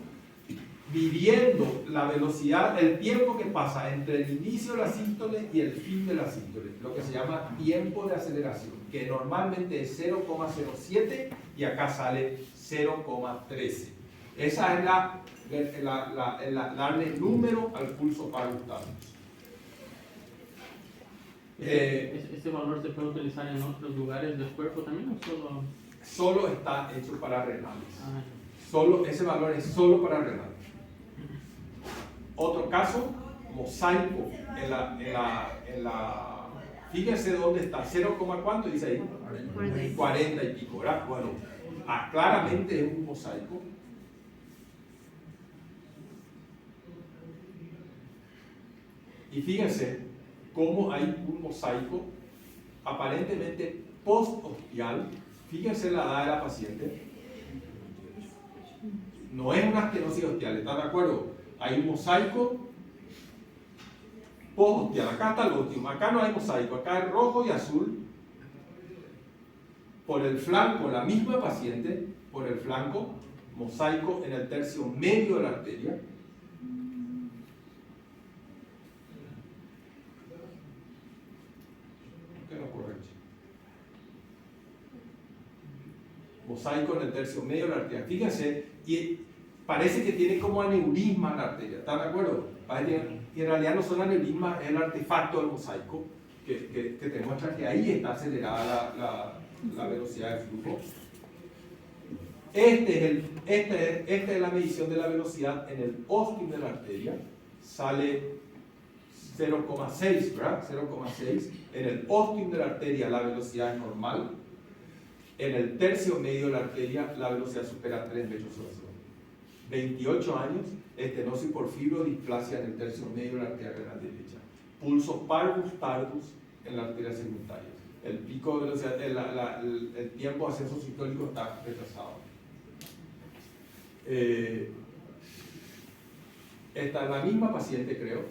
midiendo la velocidad, el tiempo que pasa entre el inicio de la sístole y el fin de la sístole, lo que se llama tiempo de aceleración, que normalmente es 0,07 y acá sale 0,13. Esa es darle número al pulso parvus tardus. ¿Este valor se puede utilizar en otros lugares del cuerpo también o solo? Solo está hecho para renales. Ah, Ese valor es solo para renales. Otro caso, mosaico fíjense dónde está, 0, ¿cuánto dice ahí? 40 y pico, ¿verdad? Bueno, claramente es un mosaico. Y fíjense cómo hay un mosaico aparentemente post-ostial. Fíjense la edad de la paciente. No es una estenosis ostial, ¿están de acuerdo? Hay un mosaico post-ostial. Acá está el ostium, acá no hay mosaico, acá es rojo y azul. Por el flanco, la misma paciente, por el flanco, mosaico en el tercio medio de la arteria. ¿Qué no corre? Mosaico en el tercio medio de la arteria. Fíjense, y parece que tiene como aneurisma en la arteria, ¿están de acuerdo? Y en realidad no son aneurismas, es el artefacto del mosaico que te muestra que ahí está acelerada la velocidad de flujo. Esta es la medición de la velocidad en el ostium de la arteria. Sale 0,6, ¿verdad? 0,6. En el ostium de la arteria la velocidad es normal. En el tercio medio de la arteria la velocidad supera 3 metros sobre segundo. 28 años, estenosis por fibrodisplasia en el tercio medio de la arteria renal derecha. Pulso parvus tardus en la arteria segmentaria. El pico de velocidad, el tiempo de ascenso sistólico está retrasado. Esta es la misma paciente, creo,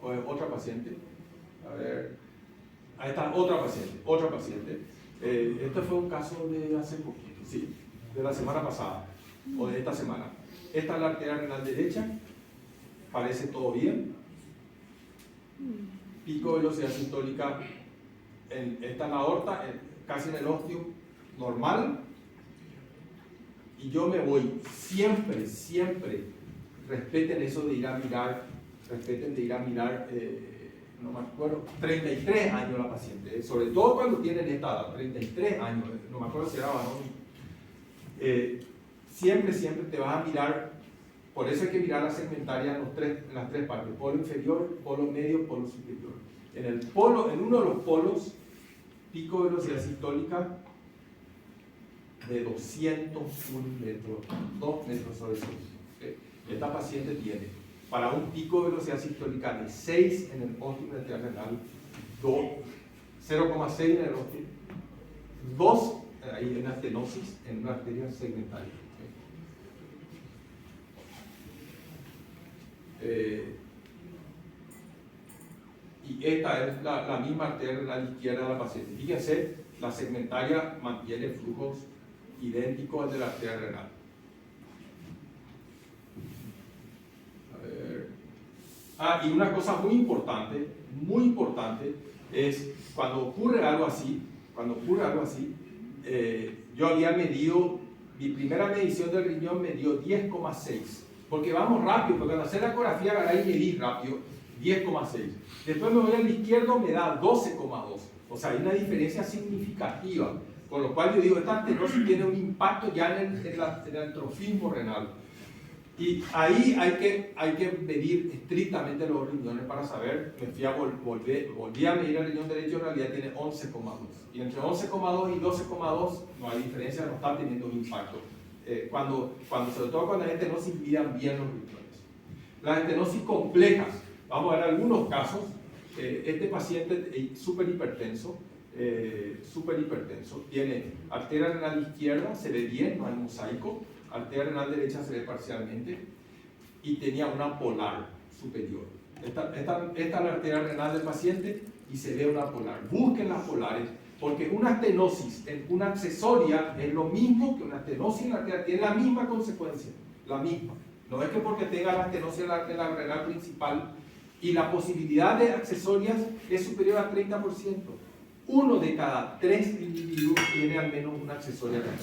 o es otra paciente. A ver, ahí está otra paciente. Este fue un caso de hace poquito, sí, de la semana pasada, o de esta semana. Esta es la arteria renal derecha, parece todo bien. Pico de velocidad sistólica, esta es la aorta, casi en el ósteo, normal. Y yo me voy, siempre, respeten eso de ir a mirar, no me acuerdo, 33 años la paciente, sobre todo cuando tienen esta edad, 33 años, no me acuerdo si era varón. Siempre te vas a mirar, por eso hay que mirar la segmentaria en las tres partes, polo inferior, polo medio, polo superior. En uno de los polos, pico de velocidad sistólica de 201 metros, 2 metros sobre el suelo. Esta paciente tiene, para un pico de velocidad sistólica de 6 en el ósteo y arteria renal, 0,6 en el ósteo, 2 ahí en astenosis en una arteria segmentaria. Y esta es la misma arteria renal izquierda de la paciente. Fíjense, la segmentaria mantiene flujos idénticos al de la arteria renal. Y una cosa muy importante es cuando ocurre algo así, yo había medido, mi primera medición del riñón me dio 10,6, porque vamos rápido, porque cuando hacer la ecografía agarrar y medir rápido, 10,6. Después me voy al izquierdo, me da 12,2. O sea, hay una diferencia significativa, con lo cual yo digo, esta astenosis tiene un impacto ya en el trofismo renal. Y ahí hay que medir estrictamente los riñones para saber. Volví a medir el riñón derecho, en realidad tiene 11,2. Y entre 11,2 y 12,2 no hay diferencia, no está teniendo un impacto. Sobre todo cuando las estenosis midan bien los riñones. Las estenosis complejas, vamos a ver algunos casos. Este paciente súper hipertenso, tiene arteria renal izquierda, se ve bien, no hay mosaico. Arteria renal derecha se ve parcialmente y tenía una polar superior. Esta es la arteria renal del paciente y se ve una polar. Busquen las polares, porque una estenosis en una accesoria es lo mismo que una estenosis en la arteria, tiene la misma consecuencia, la misma. No es que porque tenga la estenosis en la renal principal y la posibilidad de accesorias es superior al 30%. 1 de cada 3 individuos tiene al menos una accesoria renal.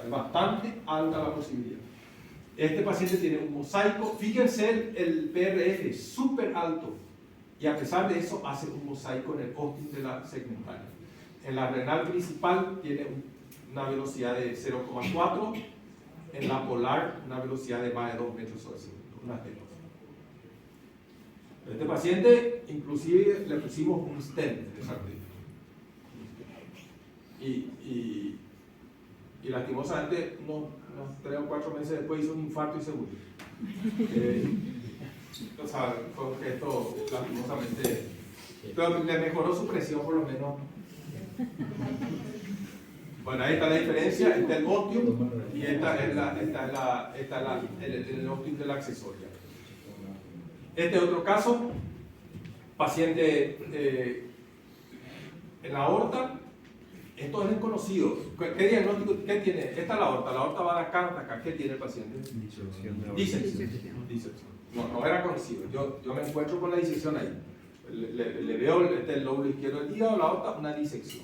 Es bastante alta la posibilidad. Este paciente tiene un mosaico. Fíjense el PRF súper alto. Y a pesar de eso hace un mosaico en el ósteo de la segmentaria. En la renal principal tiene una velocidad de 0,4. En la polar una velocidad de más de 2 metros sobre segundo. Una estenosis. Este paciente inclusive le pusimos un stent de esa arteria. Y lastimosamente, unos 3 o 4 meses después hizo un infarto y se murió. O sea, fue un gesto lastimosamente, pero le mejoró su presión por lo menos. Bueno, ahí está la diferencia entre el ósteo y esta es el ósteo de la accesoria. Este otro caso, paciente en la aorta. Esto es desconocido. ¿Qué diagnóstico? ¿Qué tiene? Esta es la aorta va de acá hasta acá. ¿Qué tiene el paciente? Disección. No era conocido. Yo me encuentro con la disección ahí. Le veo el lóbulo izquierdo del hígado, la aorta, una disección.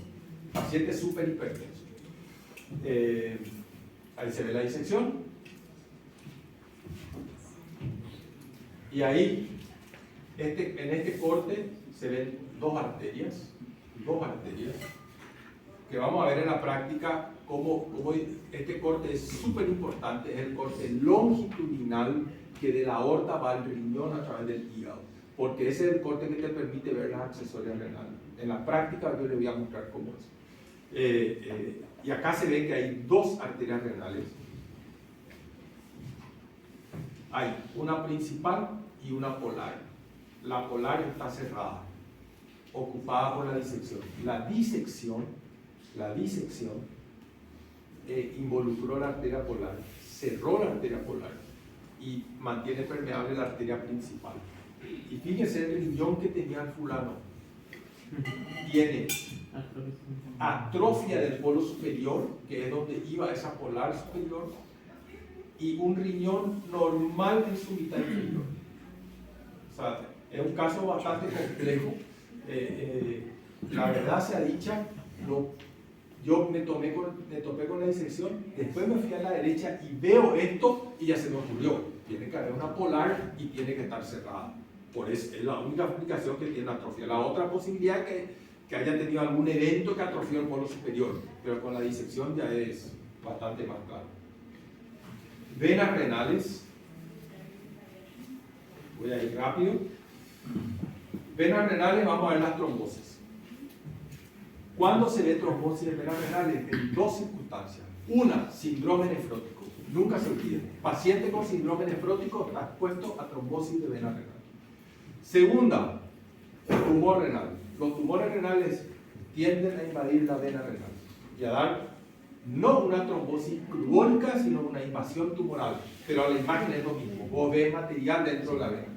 Paciente súper hipertenso. Ahí se ve la disección. Y ahí, en este corte, se ven dos arterias. Que vamos a ver en la práctica cómo este corte es súper importante, es el corte longitudinal que de la aorta va al riñón a través del hígado, porque ese es el corte que te permite ver las accesorias renales. En la práctica yo les voy a mostrar cómo es. Y acá se ve que hay dos arterias renales. Hay una principal y una polar. La polar está cerrada, ocupada por la disección. La disección involucró la arteria polar, cerró la arteria polar y mantiene permeable la arteria principal. Y fíjense el riñón que tenía el fulano. Tiene atrofia del polo superior, que es donde iba esa polar superior, y un riñón normal en su mitad inferior. O sea, es un caso bastante complejo. La verdad sea dicha, yo me topé con la disección, después me fui a la derecha y veo esto y ya se me ocurrió, tiene que haber una polar y tiene que estar cerrada. Por eso es la única explicación que tiene atrofia. La otra posibilidad es que haya tenido algún evento que atrofió el polo superior, pero con la disección ya es bastante más claro. Venas renales, voy a ir rápido. Venas renales, vamos a ver las trombosis. ¿Cuándo se ve trombosis de venas renales? En dos circunstancias. Una, síndrome nefrótico. Nunca se olviden. Paciente con síndrome nefrótico está expuesto a trombosis de vena renal. Segunda, tumor renal. Los tumores renales tienden a invadir la vena renal y a dar no una trombosis clubórica, sino una invasión tumoral. Pero a la imagen es lo mismo. Vos ves material dentro de la vena.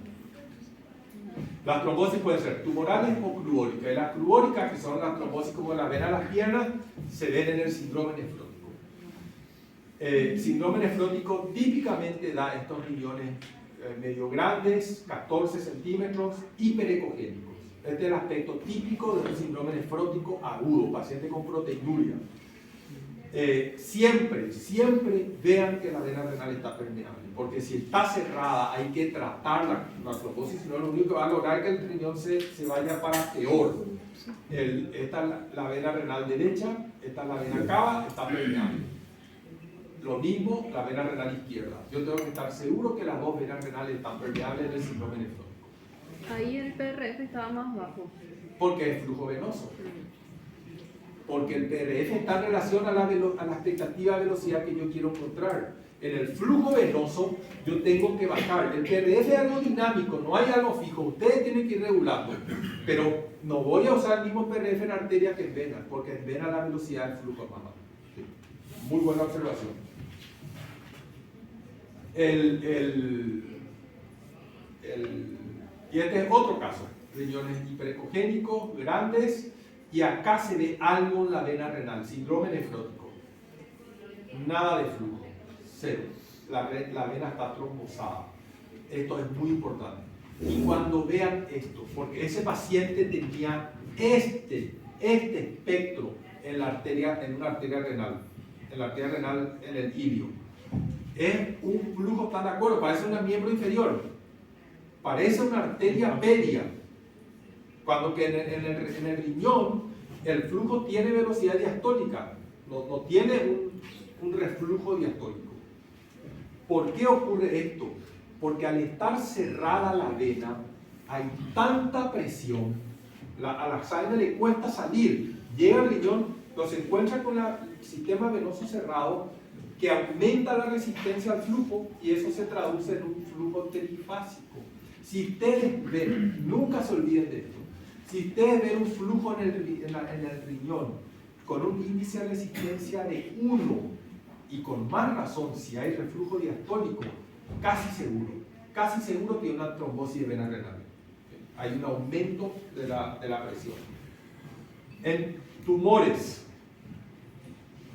Las trombosis pueden ser tumorales o clubóricas. Y las clubóricas, que son las trombosis como la vena de las piernas, se ven en el síndrome nefrótico. Síndrome nefrótico típicamente da estos riñones medio grandes, 14 centímetros, hiperecogénicos. Este es el aspecto típico de un síndrome nefrótico agudo, paciente con proteinuria. Siempre vean que la vena renal está permeable, porque si está cerrada hay que tratar la trombosis, si no lo único que va a lograr es que el riñón se vaya para peor. Esta es la vena renal derecha, esta es la vena cava, está permeable. Lo mismo la vena renal izquierda. Yo tengo que estar seguro que las dos venas renales están permeables en el síndrome nefrótico. Ahí el PRF estaba más bajo. Porque es flujo venoso. Porque el PRF está en relación a la expectativa de velocidad que yo quiero encontrar. En el flujo venoso yo tengo que bajar. El PRF es algo dinámico, no hay algo fijo. Ustedes tienen que ir regulando. Pero no voy a usar el mismo PRF en arteria que en vena, porque en vena la velocidad del flujo es más baja. Muy buena observación. Y este es otro caso. Riñones hiperecogénicos, grandes. Y acá se ve algo en la vena renal, síndrome nefrótico. Nada de flujo, cero. La vena está trombosada. Esto es muy importante. Y cuando vean esto, porque ese paciente tenía este espectro en una arteria renal, en el ilio. Es un flujo, ¿están de acuerdo? Parece un miembro inferior. Parece una arteria pedia. Cuando que en el riñón el flujo tiene velocidad diastólica, no tiene un reflujo diastólico. ¿Por qué ocurre esto? Porque al estar cerrada la vena hay tanta presión, a la sangre le cuesta salir, llega al riñón, pero se encuentra con el sistema venoso cerrado que aumenta la resistencia al flujo y eso se traduce en un flujo trifásico. Si ustedes ven, nunca se olviden de esto. Si ustedes ven un flujo en el riñón con un índice de resistencia de 1 y con más razón si hay reflujo diastólico, casi seguro tiene una trombosis de vena renal. Hay un aumento de la presión. En tumores,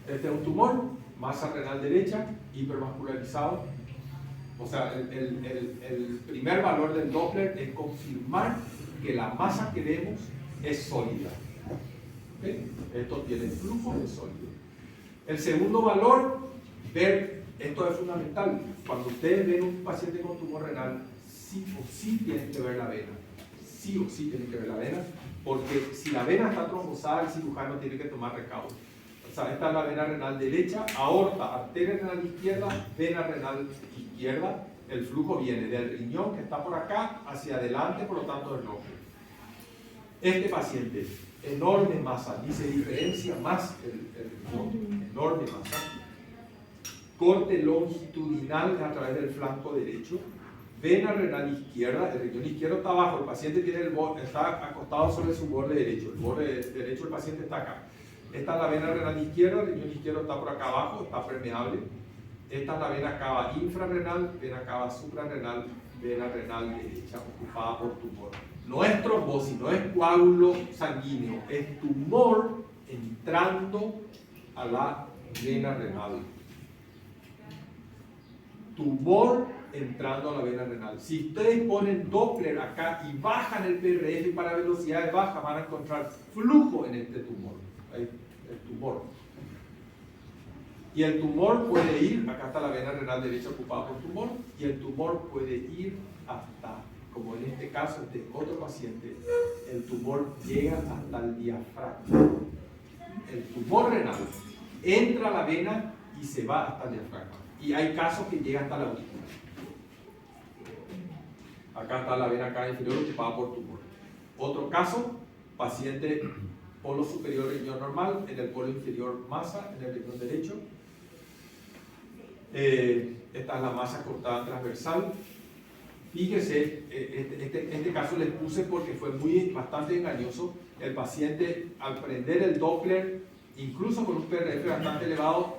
este es un tumor, masa renal derecha, hipervascularizado. O sea, el primer valor del Doppler es confirmar que la masa que vemos es sólida. ¿Okay? Esto tiene flujo de sólido. El segundo valor, esto es fundamental. Cuando ustedes ven un paciente con tumor renal, sí o sí tienen que ver la vena. Sí o sí tienen que ver la vena, porque si la vena está trombosada, el cirujano tiene que tomar recaudo. O sea, esta es la vena renal derecha, aorta, arteria renal izquierda, vena renal izquierda. El flujo viene del riñón que está por acá hacia adelante, por lo tanto del rojo. Este paciente, enorme masa, ni se diferencia más el riñón, enorme masa. Corte longitudinal a través del flanco derecho. Vena renal izquierda, el riñón izquierdo está abajo, el paciente está acostado sobre su borde derecho, el borde derecho del paciente está acá. Esta es la vena renal izquierda, el riñón izquierdo está por acá abajo, está permeable. Esta es la vena cava infrarrenal, vena cava suprarrenal, vena renal derecha ocupada por tumor. No es trombosis, no es coágulo sanguíneo, es tumor entrando a la vena renal. Tumor entrando a la vena renal. Si ustedes ponen Doppler acá y bajan el PRF para velocidades bajas, van a encontrar flujo en este tumor. Ahí, el tumor. Y el tumor puede ir, acá está la vena renal derecha ocupada por tumor, y el tumor puede ir hasta, como en este caso, este otro paciente, el tumor llega hasta el diafragma. El tumor renal entra a la vena y se va hasta el diafragma. Y hay casos que llega hasta la aurícula. Acá está la vena cava inferior ocupada por tumor. Otro caso, paciente polo superior riñón normal, en el polo inferior masa, en el riñón derecho. Esta es la masa cortada transversal. Fíjese, este caso les puse porque fue bastante engañoso. El paciente, al prender el Doppler, incluso con un PRF bastante elevado,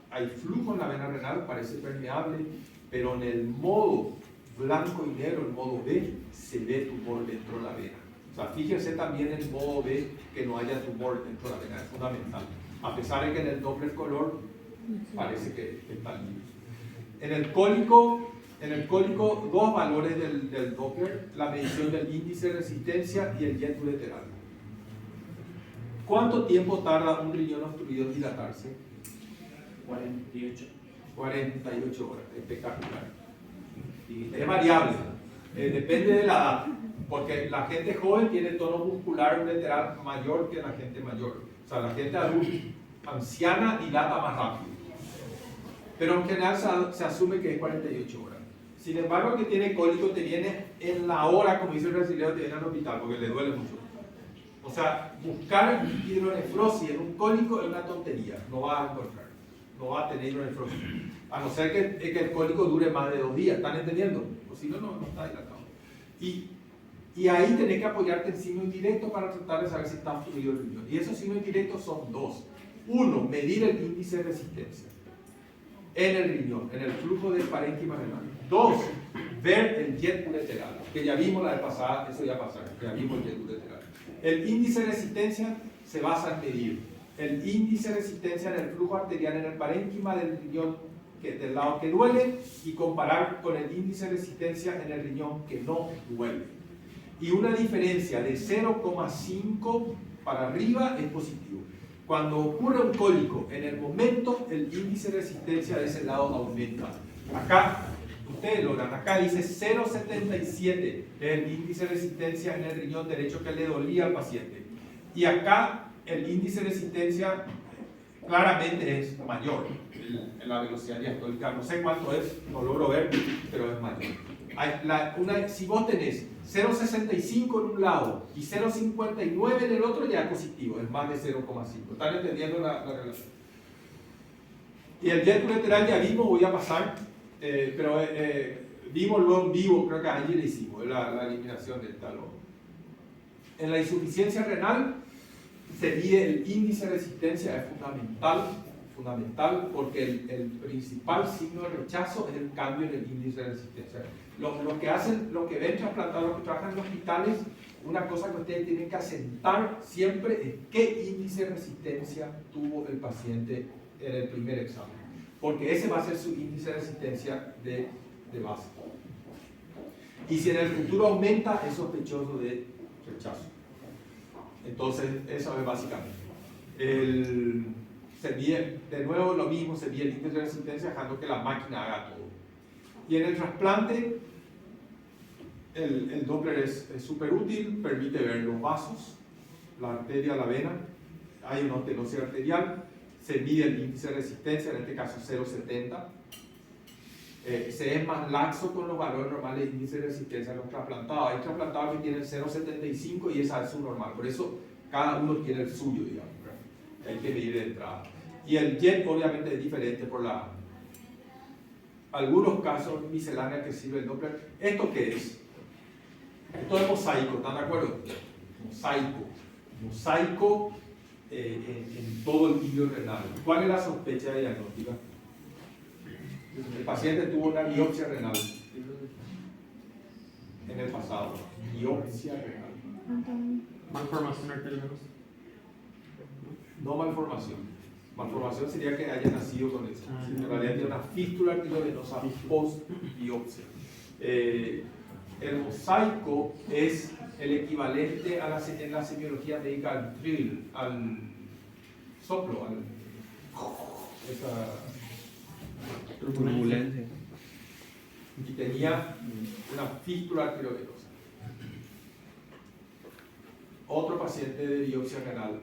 hay flujo en la vena renal, parece permeable, pero en el modo blanco y negro, el modo B, se ve tumor dentro de la vena. O sea, fíjense también en el modo B que no haya tumor dentro de la vena, es fundamental. A pesar de que en el Doppler color parece que está libre. En el cólico, dos valores del Doppler, la medición del índice de resistencia y el jet ureteral. ¿Cuánto tiempo tarda un riñón obstruido en dilatarse? 48 horas, espectacular. Es variable, depende de la edad, porque la gente joven tiene tono muscular ureteral mayor que la gente mayor. O sea, la gente adulta, anciana, dilata más rápido. Pero en general se asume que es 48 horas. Sin embargo, el que tiene cólico te viene en la hora, como dice el brasileño, te viene al hospital porque le duele mucho. O sea, buscar hidronefrosis en un cólico es una tontería, no vas a encontrar. No va a tener hidronefrosis. A no ser que el cólico dure más de 2 días, ¿están entendiendo? O si no, no está dilatado. Y ahí tenés que apoyarte en signo indirecto para tratar de saber si está obstruido el riñón. Y esos signos indirectos son 2. 1, medir el índice de resistencia en el riñón, en el flujo del parénquima renal. 2, ver el jet ureteral, que ya vimos la vez pasada, eso ya pasó, ya vimos el jet ureteral. El índice de resistencia se basa en medir el índice de resistencia en el flujo arterial en el parénquima del riñón del lado que duele y comparar con el índice de resistencia en el riñón que no duele. Y una diferencia de 0,5 para arriba es positivo. Cuando ocurre un cólico, en el momento el índice de resistencia de ese lado aumenta. Acá, ustedes lo ven, acá dice 0,77 es el índice de resistencia en el riñón derecho que le dolía al paciente. Y acá el índice de resistencia claramente es mayor en la velocidad diastólica. No sé cuánto es, no logro ver, pero es mayor. Si vos tenés 0,65 en un lado y 0,59 en el otro, ya es positivo, es más de 0,5. ¿Están entendiendo la relación? Y el jet ureteral ya vimos, voy a pasar, pero vimos luego en vivo, creo que ayer le hicimos la eliminación del talón. En la insuficiencia renal se mide el índice de resistencia, es fundamental porque el principal signo de rechazo es el cambio en el índice de resistencia. Lo que ven trasplantados, los que trabajan en hospitales, una cosa que ustedes tienen que asentar siempre es qué índice de resistencia tuvo el paciente en el primer examen, porque ese va a ser su índice de resistencia de base. Y si en el futuro aumenta, es sospechoso de rechazo. Entonces, eso es básicamente. Se mide, de nuevo lo mismo, se mide el índice de resistencia dejando que la máquina haga todo. Y en el trasplante, el Doppler es súper útil, permite ver los vasos, la arteria, la vena, hay una estenosis arterial, se mide el índice de resistencia, en este caso 0,70. Se es más laxo con los valores normales de índice de resistencia de los trasplantados. Hay trasplantados que tienen 0,75 y esa es su normal, por eso cada uno tiene el suyo, digamos, ¿verdad? Hay que medir de entrada. Y el jet obviamente es diferente por algunos casos misceláneos que sirve el Doppler. ¿Esto qué es? Esto es mosaico, ¿están de acuerdo? Mosaico en todo el vídeo renal. ¿Cuál es la sospecha diagnóstica? El paciente tuvo una biopsia renal en el pasado. Biopsia renal. Malformación arterial venosa. No malformación. Malformación sería que haya nacido con eso. En realidad tiene una fístula arteriovenosa post-biopsia. El mosaico es el equivalente en la semiología médica al trill, al soplo, esa Turbulencia. y tenía una fístula arteriovenosa. Otro paciente de biopsia renal,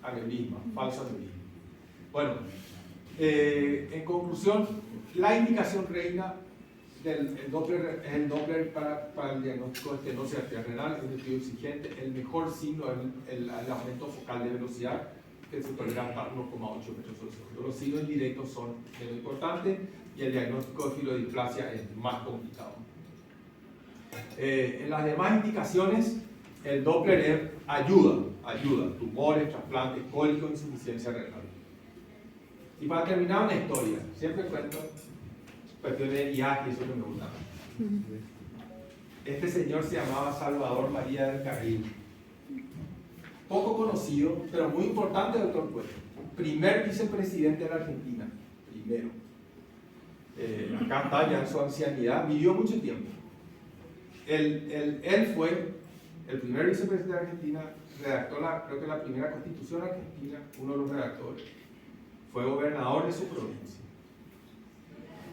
aneurisma, falso aneurisma. Bueno, en conclusión, la indicación reina del Doppler es el Doppler para el diagnóstico de estenosis arterial renal, es un estudio exigente. El mejor signo es el aumento focal de velocidad, que se tolera hasta 1,8 metros sobre segundo. Los signos indirectos son menos importantes y el diagnóstico de filodisplasia es más complicado. En las demás indicaciones, el Doppler ayuda, tumores, trasplantes, cólico, insuficiencia renal. Y para terminar, una historia. Siempre cuento cuestiones de viaje, eso que me gusta. Este señor se llamaba Salvador María del Carril. Poco conocido, pero muy importante, doctor Puerto. Primer vicepresidente de la Argentina. Primero. Acá está ya en su ancianidad, vivió mucho tiempo. Él fue el primer vicepresidente de Argentina, redactó creo que la primera constitución argentina, uno de los redactores. Fue gobernador de su provincia.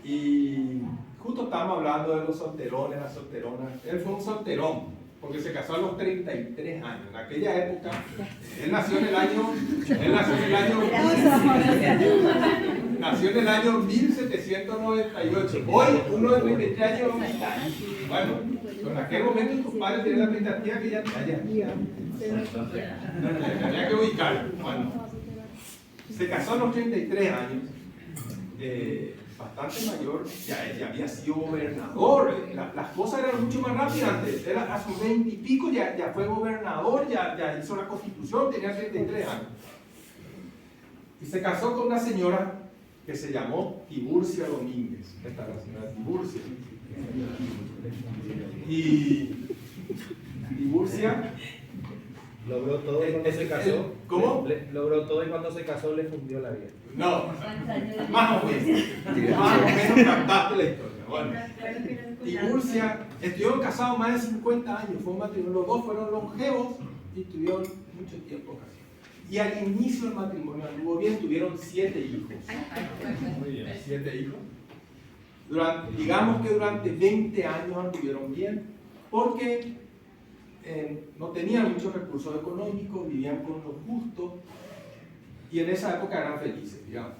Y justo estamos hablando de los solterones, las solteronas. Él fue un solterón, porque se casó a los 33 años. En aquella época, él nació en el año 1798. Hoy, uno de 33 años, bueno, en aquel momento tus padres tenían la expectativa que ya había que ubicar. Bueno, se casó a los 33 años, bastante mayor, ya había sido gobernador. Las cosas eran mucho más rápidas antes. Era a sus 20 y pico, ya fue gobernador, ya hizo la constitución, tenía 33 años. Y se casó con una señora que se llamó Tiburcia Domínguez. Esta es la señora Tiburcia. Y Tiburcia Logró todo y cuando se casó. ¿Cómo? Logró todo y cuando se casó le fundió la vida. No, más o menos captaste la historia. Bueno, Tiburcia estuvieron casados más de 50 años, fue un matrimonio, los dos fueron longevos y tuvieron mucho tiempo casados. Y al inicio del matrimonio anduvo bien, tuvieron 7 hijos. Muy bien. 7 hijos. Digamos que durante 20 años anduvieron bien, porque no tenían muchos recursos económicos, vivían con lo justo, y en esa época eran felices, digamos.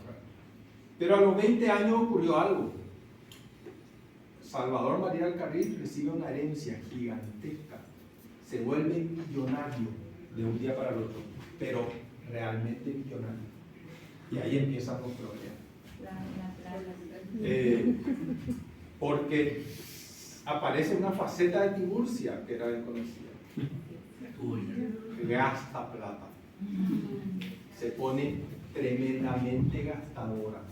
Pero a los 20 años ocurrió algo. Salvador María del Carril recibe una herencia gigantesca, se vuelve millonario de un día para el otro, pero realmente millonario. Y ahí empiezan los problemas. Porque aparece una faceta de Tiburcia que era desconocida. Gasta plata. Se pone tremendamente gastadora.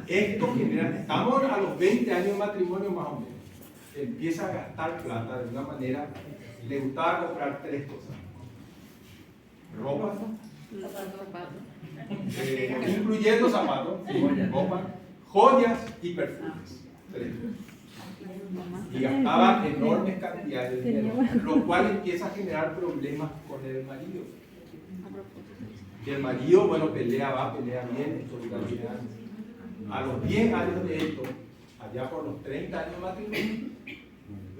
Esto genera, estamos a los 20 años de matrimonio más o menos. Empieza a gastar plata de una manera, le gustaba comprar 3 cosas: ropa, incluyendo zapatos, ropa, joyas y perfumes. 3. Y gastaba enormes cantidades de dinero, lo cual empieza a generar problemas con el marido. Y el marido, bueno, pelea bien, esto dura 10 años. A los 10 años de esto, allá por los 30 años de matrimonio,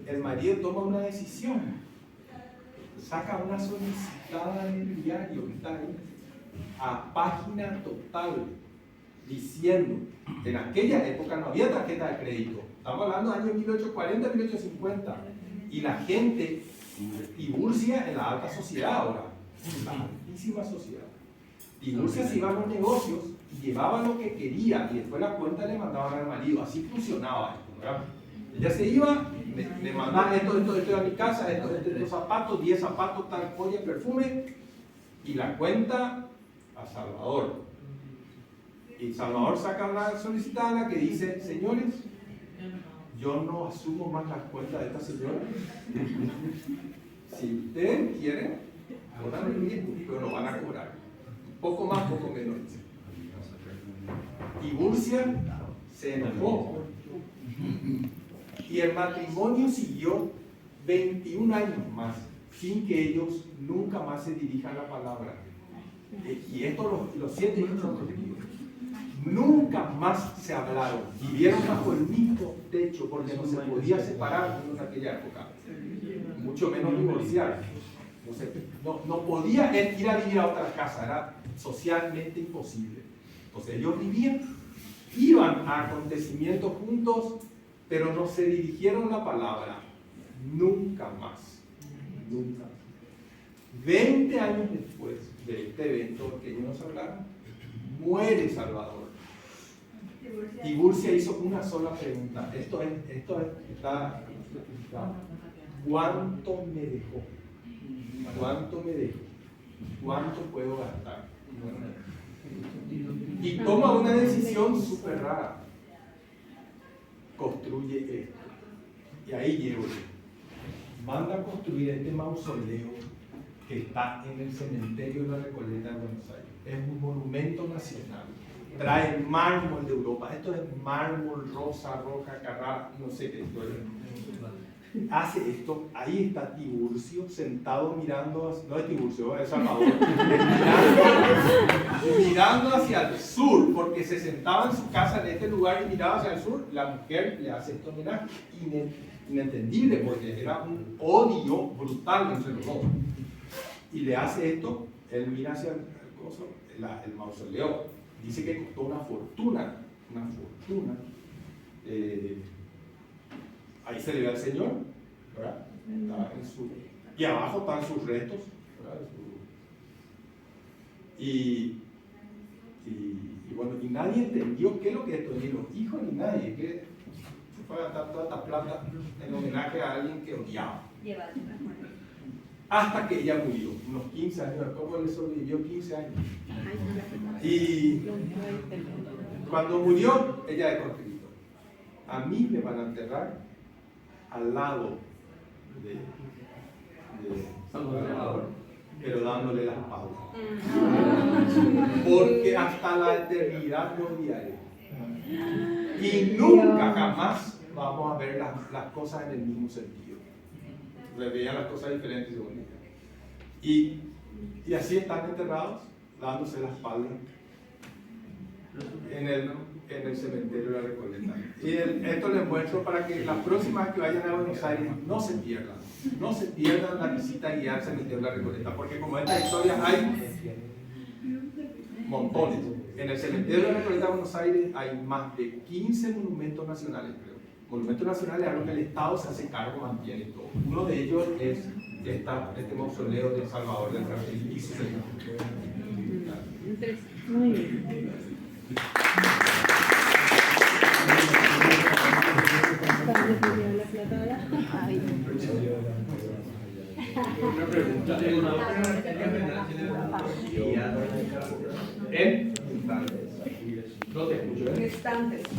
el marido toma una decisión. Saca una solicitada en el diario que está ahí, a página total, diciendo, en aquella época no había tarjeta de crédito, estamos hablando de años 1840, 1850, y la gente, Tiburcia en la alta sociedad ahora, la altísima sociedad. Tiburcia se iba a los negocios y llevaba lo que quería, y después la cuenta le mandaban al marido. Así funcionaba esto, ¿verdad? Ella se iba, le mandaba esto a mi casa, estos zapatos, 10 zapatos, tal joya, perfume, y la cuenta a Salvador. Y Salvador saca una solicitud en la que dice, señores, yo no asumo más las cuentas de esta señora. Si ustedes quieren, cobran el mismo, pero lo van a cobrar. Poco más, poco menos. Y Tiburcia se enojó. Y el matrimonio siguió 21 años más, sin que ellos nunca más se dirijan la palabra. Y esto los 7 hijos son protegidos. Nunca más se hablaron. Vivieron bajo el mismo techo porque no se podía separar en aquella época. Mucho menos divorciar. No podía él ir a vivir a otra casa, era socialmente imposible. Entonces ellos vivían, iban a acontecimientos juntos, pero no se dirigieron la palabra. Nunca más. Nunca. 20 años después de este evento que ellos nos hablaron, muere Salvador. Tiburcia hizo una sola pregunta. ¿Cuánto me dejó? ¿Cuánto me dejó? ¿Cuánto puedo gastar? Y toma una decisión súper rara. Construye esto. Y ahí llego yo. Manda a construir este mausoleo que está en el cementerio de la Recoleta de Buenos Aires. Es un monumento nacional. Trae mármol de Europa. Esto es mármol, rosa, roja, Carrara, no sé qué historia. Hace esto, ahí está Tiburcio sentado mirando, no es Tiburcio, es Salvador, mirando hacia el sur, porque se sentaba en su casa en este lugar y miraba hacia el sur. La mujer le hace esto homenaje, inentendible, porque era un odio brutal entre los dos. Y le hace esto, él mira hacia el mausoleo. Dice que costó una fortuna. Ahí se le ve al Señor, ¿verdad? Y abajo están sus restos, ¿verdad? Y bueno, y nadie entendió qué es lo que esto, ni los hijos ni nadie, que se fue a gastar toda esta plata en homenaje a alguien que odiaba. Hasta que ella murió, unos 15 años, ¿cómo le sobrevivió 15 años? Y cuando murió, ella dejó escrito: a mí me van a enterrar al lado de Salvador, pero dándole la espalda. Porque hasta la eternidad lo odiaré. Y nunca, jamás vamos a ver las cosas en el mismo sentido. Veían las cosas diferentes y bonitas. Y así están enterrados, dándose la espalda en el cementerio de la Recoleta. Y esto les muestro para que las próximas que vayan a Buenos Aires no se pierdan la visita guiada al cementerio de la Recoleta, porque como estas historias hay montones. En el cementerio de la Recoleta de Buenos Aires hay más de 15 monumentos nacionales, creo. Monumentos nacionales es algo que el Estado se hace cargo, mantiene y todo. Uno de ellos es este mausoleo de Salvador del Brasil y su señor. Muy bien. Una pregunta. No te escucho, ¿eh? Restantes.